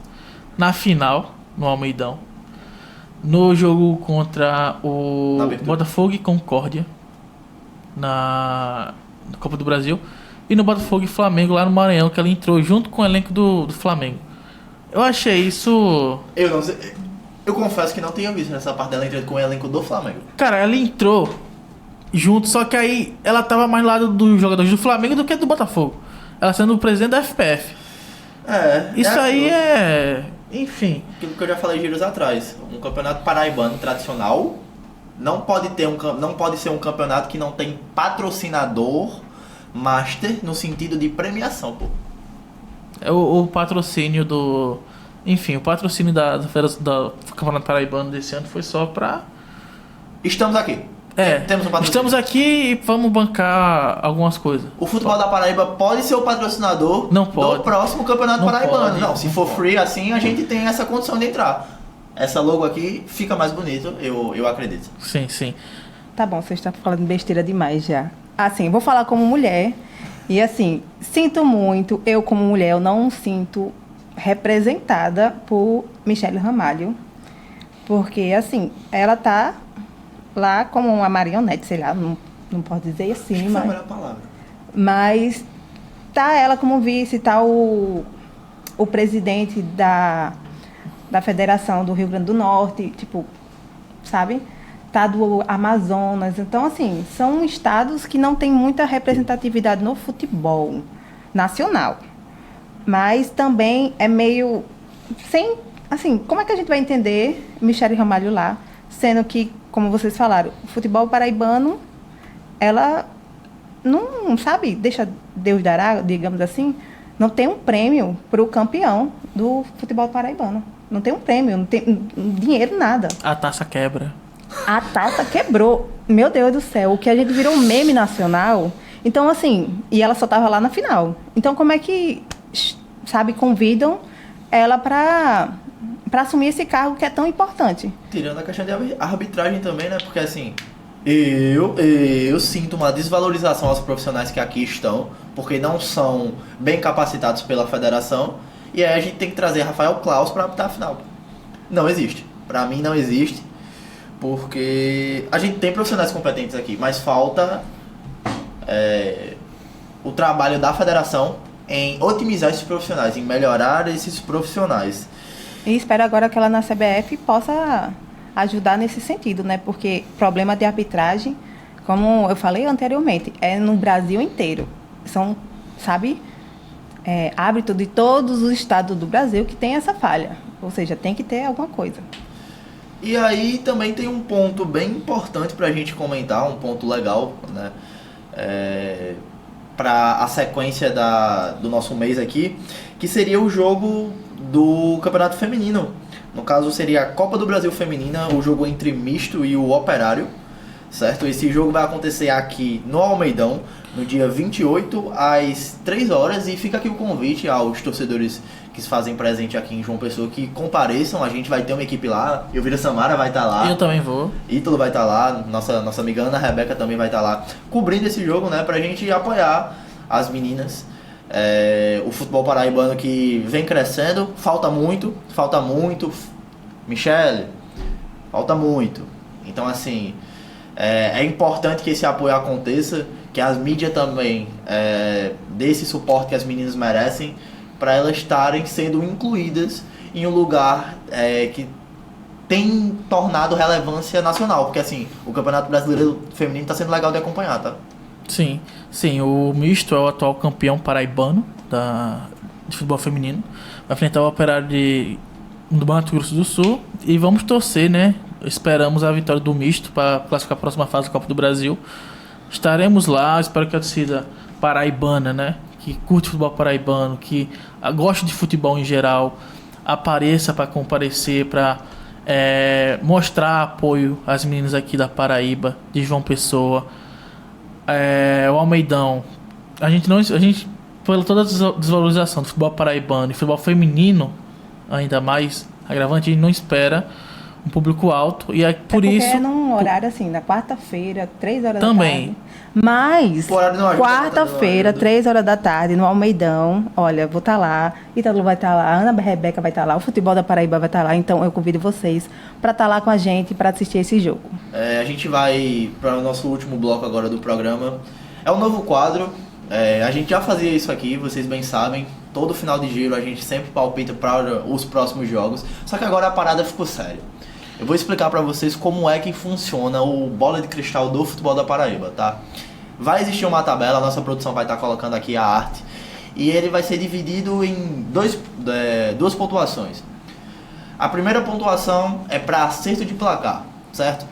Na final, no Almeidão, no jogo contra o Botafogo e Concórdia na Copa do Brasil, e no Botafogo e Flamengo lá no Maranhão, que ela entrou junto com o elenco do Flamengo. Eu achei isso... Eu não sei. Eu confesso que não tinha visto nessa parte dela entrando com o elenco do Flamengo. Cara, ela entrou junto, só que aí ela tava mais do lado dos jogadores do Flamengo do que do Botafogo. Ela sendo o presidente da FPF. Isso aí é... Enfim. Aquilo que eu já falei giros atrás. Um campeonato paraibano tradicional não pode ser um campeonato que não tem patrocinador master no sentido de premiação, pô. É o patrocínio do... Enfim, o patrocínio do Campeonato Paraibano desse ano foi só pra... Estamos aqui. Temos um patrocínio. Estamos aqui e vamos bancar algumas coisas. O futebol da Paraíba pode ser o patrocinador não pode. do próximo Campeonato Paraibano. Pode. Não, se for free assim, a gente tem essa condição de entrar. Essa logo aqui fica mais bonito, eu acredito. Sim, sim. Tá bom, você está falando besteira demais já. Assim, vou falar como mulher. E assim, sinto muito, eu como mulher, eu não sinto representada por Michele Ramalho. Porque, assim, ela tá lá como uma marionete, sei lá, não posso dizer assim. Acho que foi a melhor palavra. Mas tá ela como vice, tá o presidente da Federação do Rio Grande do Norte, tipo, sabe? Tá do Amazonas. Então, assim, são estados que não tem muita representatividade no futebol nacional. Mas também é meio sem... Assim, como é que a gente vai entender Michele Ramalho lá, sendo que, como vocês falaram, o futebol paraibano, ela não, sabe, deixa Deus dará, digamos assim, não tem um prêmio para o campeão do futebol paraibano. Não tem um prêmio, não tem dinheiro, nada. A taça quebra. A taça quebrou. Meu Deus do céu, o que a gente virou um meme nacional. Então, assim, e ela só estava lá na final. Então, como é que, sabe, convidam ela para assumir esse cargo que é tão importante? Tirando a questão de arbitragem também, né? Porque, assim, eu sinto uma desvalorização aos profissionais que aqui estão, porque não são bem capacitados pela federação. E aí a gente tem que trazer Rafael Claus para apitar a final. Não existe. Para mim, não existe. Porque a gente tem profissionais competentes aqui, mas falta o trabalho da federação em otimizar esses profissionais, em melhorar esses profissionais. E espero agora que ela na CBF possa ajudar nesse sentido, né? Porque problema de arbitragem, como eu falei anteriormente, é no Brasil inteiro. São, sabe, árbitros de todos os estados do Brasil que tem essa falha. Ou seja, tem que ter alguma coisa. E aí também tem um ponto bem importante pra gente comentar, um ponto legal, né? Para a sequência do nosso mês aqui, que seria o jogo do Campeonato Feminino. No caso, seria a Copa do Brasil Feminina, o jogo entre Misto e o Operário, certo? Esse jogo vai acontecer aqui no Almeidão, no dia 28, às 3 horas, e fica aqui o convite aos torcedores que se fazem presente aqui em João Pessoa, que compareçam. A gente vai ter uma equipe lá, Elvira Samara vai estar lá. Eu também vou. Ítalo vai estar lá, nossa amiga Ana Rebeca também vai estar lá, cobrindo esse jogo, né, pra gente apoiar as meninas. O futebol paraibano que vem crescendo, falta muito, Michele, falta muito. Então, assim, é importante que esse apoio aconteça, que as mídias também dê esse suporte que as meninas merecem, para elas estarem sendo incluídas em um lugar que tem tornado relevância nacional, porque, assim, o Campeonato Brasileiro Feminino está sendo legal de acompanhar, tá? Sim, o Misto é o atual campeão paraibano de futebol feminino. Vai enfrentar o Operário do Mato Grosso do Sul. E vamos torcer, né? Esperamos a vitória do Misto para classificar a próxima fase da Copa do Brasil. Estaremos lá, espero que a torcida paraibana, né, que curte futebol paraibano, que gosta de futebol em geral, apareça para comparecer, para mostrar apoio às meninas aqui da Paraíba, de João Pessoa. O Almeidão, a gente pela toda a desvalorização do futebol paraibano e futebol feminino, ainda mais agravante, a gente não espera um público alto, e é por isso... É num horário assim, na quarta-feira, 3 horas também. da tarde. Mas, quarta-feira, 3 horas da tarde, no Almeidão, olha, vou estar lá, Ítalo vai estar lá, Ana Rebeca vai estar lá, o futebol da Paraíba vai estar lá, então eu convido vocês para estar lá com a gente, para assistir esse jogo. A gente vai para o nosso último bloco agora do programa. É um novo quadro, a gente já fazia isso aqui, vocês bem sabem, Todo final de giro a gente sempre palpita para os próximos jogos. Só que agora a parada ficou séria. Eu vou explicar para vocês como é que funciona o Bola de Cristal do futebol da Paraíba, tá? Vai existir uma tabela, a nossa produção vai estar colocando aqui a arte. E ele vai ser dividido em duas pontuações. A primeira pontuação é para acerto de placar, certo?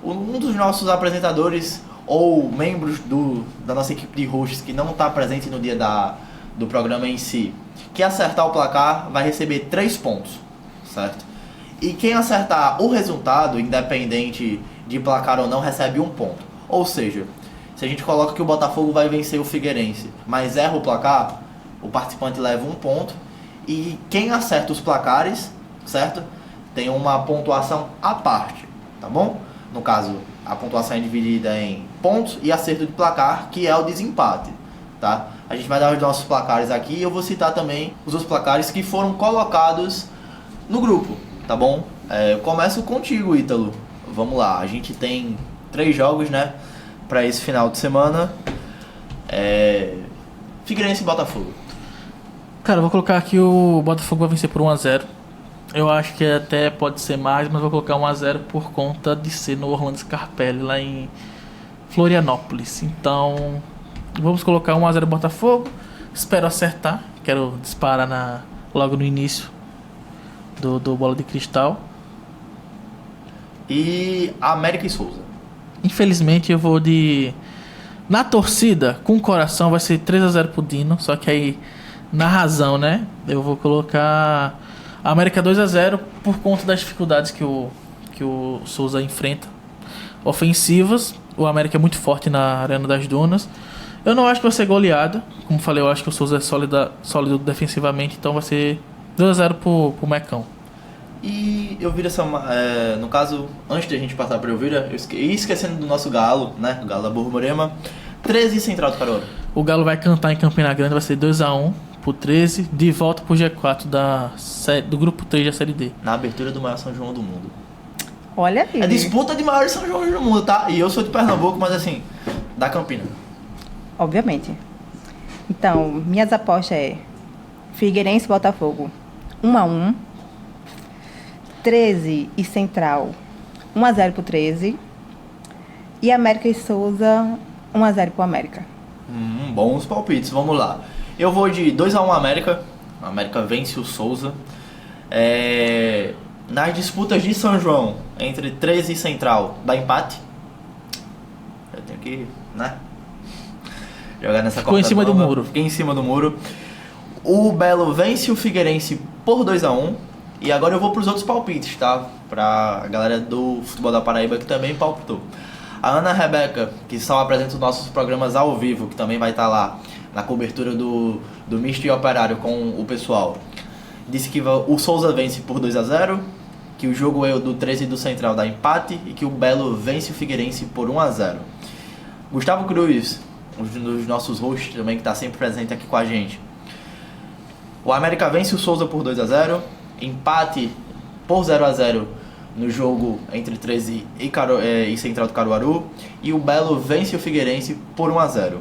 Um dos nossos apresentadores ou membros da nossa equipe de hosts que não está presente no dia do programa em si, que acertar o placar vai receber 3 pontos, certo? E quem acertar o resultado, independente de placar ou não, recebe 1 ponto. Ou seja, se a gente coloca que o Botafogo vai vencer o Figueirense, mas erra o placar, o participante leva 1 ponto. E quem acerta os placares, certo? Tem uma pontuação à parte, tá bom? No caso, a pontuação é dividida em pontos e acerto de placar, que é o desempate, tá? A gente vai dar os nossos placares aqui e eu vou citar também os placares que foram colocados no grupo, tá bom? Eu começo contigo, Ítalo. Vamos lá, a gente tem 3 jogos, né, para esse final de semana. Figueirense e Botafogo. Cara, eu vou colocar aqui o Botafogo vai vencer por 1-0. Eu acho que até pode ser mais, mas vou colocar 1-0 por conta de ser no Orlando Scarpelli, lá em Florianópolis. Então, vamos colocar 1-0 Botafogo. Espero acertar. Quero disparar logo no início do Bola de Cristal. E América e Souza. Infelizmente eu vou na torcida, com o coração, vai ser 3-0 pro Dino. Só que aí, na razão, né, eu vou colocar a América 2-0 por conta das dificuldades que o Souza enfrenta ofensivas. O América é muito forte na Arena das Dunas. Eu não acho que vai ser goleada. Como falei, eu acho que o Souza é sólido defensivamente. Então vai ser 2-0 pro Mecão. E eu vi no caso, antes de a gente passar para Elvira, esquecendo do nosso Galo, né? O Galo da Borborema, 13 Central do Caruaru. O Galo vai cantar em Campina Grande, vai ser 2-1 pro 13, de volta pro G4 do grupo 3 da Série D. Na abertura do maior São João do mundo. Olha aí. É disputa de maior São João do mundo, tá? E eu sou de Pernambuco, mas assim, da Campina. Obviamente. Então, minhas apostas é Figueirense e Botafogo 1-1, 13 e Central 1-0 pro 13 e América e Souza 1-0 pro América. Bons palpites, vamos lá. Eu vou de 2-1 América. A América vence o Souza. Nas disputas de São João entre 13 e Central, dá empate. Eu tenho que, né, jogar nessa Ficou em cima do muro. Fiquei em cima do muro. O Belo vence o Figueirense por 2-1. E agora eu vou para os outros palpites, tá? Pra galera do futebol da Paraíba que também palpitou. A Ana e a Rebeca, que só apresentam os nossos programas ao vivo, que também vai estar lá na cobertura do Misto e Operário com o pessoal, disse que o Souza vence por 2-0, que o jogo do 13 do Central dá empate e que o Belo vence o Figueirense por 1-0. Gustavo Cruz, um dos nossos hosts também, que está sempre presente aqui com a gente. O América vence o Souza por 2-0, empate por 0-0 no jogo entre 13 e Central do Caruaru, e o Belo vence o Figueirense por 1-0.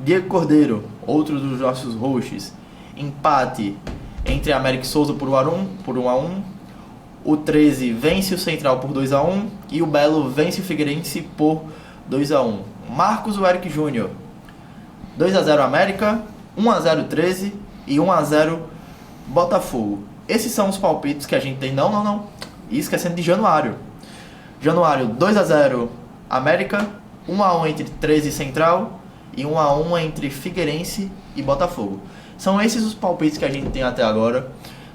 Diego Cordeiro, outro dos nossos hosts, empate entre América e Souza por 1-1. O 13 vence o Central por 2-1 e o Belo vence o Figueirense por 2-1. Marcos Eric Júnior, 2-0 América, 1-0 13 e 1-0 Botafogo. Esses são os palpites que a gente tem. Não. E esquecendo de Januário. Januário, 2-0 América, 1-1 entre 13 e Central e 1-1 entre Figueirense e Botafogo. São esses os palpites que a gente tem até agora.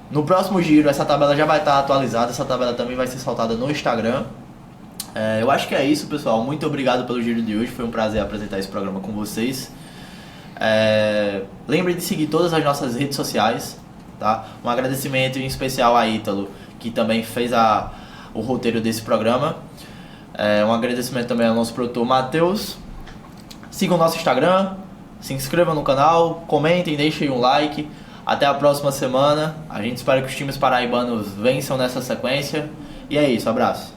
No próximo giro, essa tabela já vai estar atualizada. Essa tabela também vai ser soltada no Instagram. Eu acho que é isso, pessoal. Muito obrigado pelo giro de hoje. Foi um prazer apresentar esse programa com vocês. Lembre de seguir todas as nossas redes sociais, tá? Um agradecimento em especial a Ítalo, que também fez o roteiro desse programa. Um agradecimento também ao nosso produtor Matheus. Sigam o nosso Instagram, se inscrevam no canal, comentem, deixem um like. Até a próxima semana. A gente espera que os times paraibanos vençam nessa sequência. E é isso, abraço.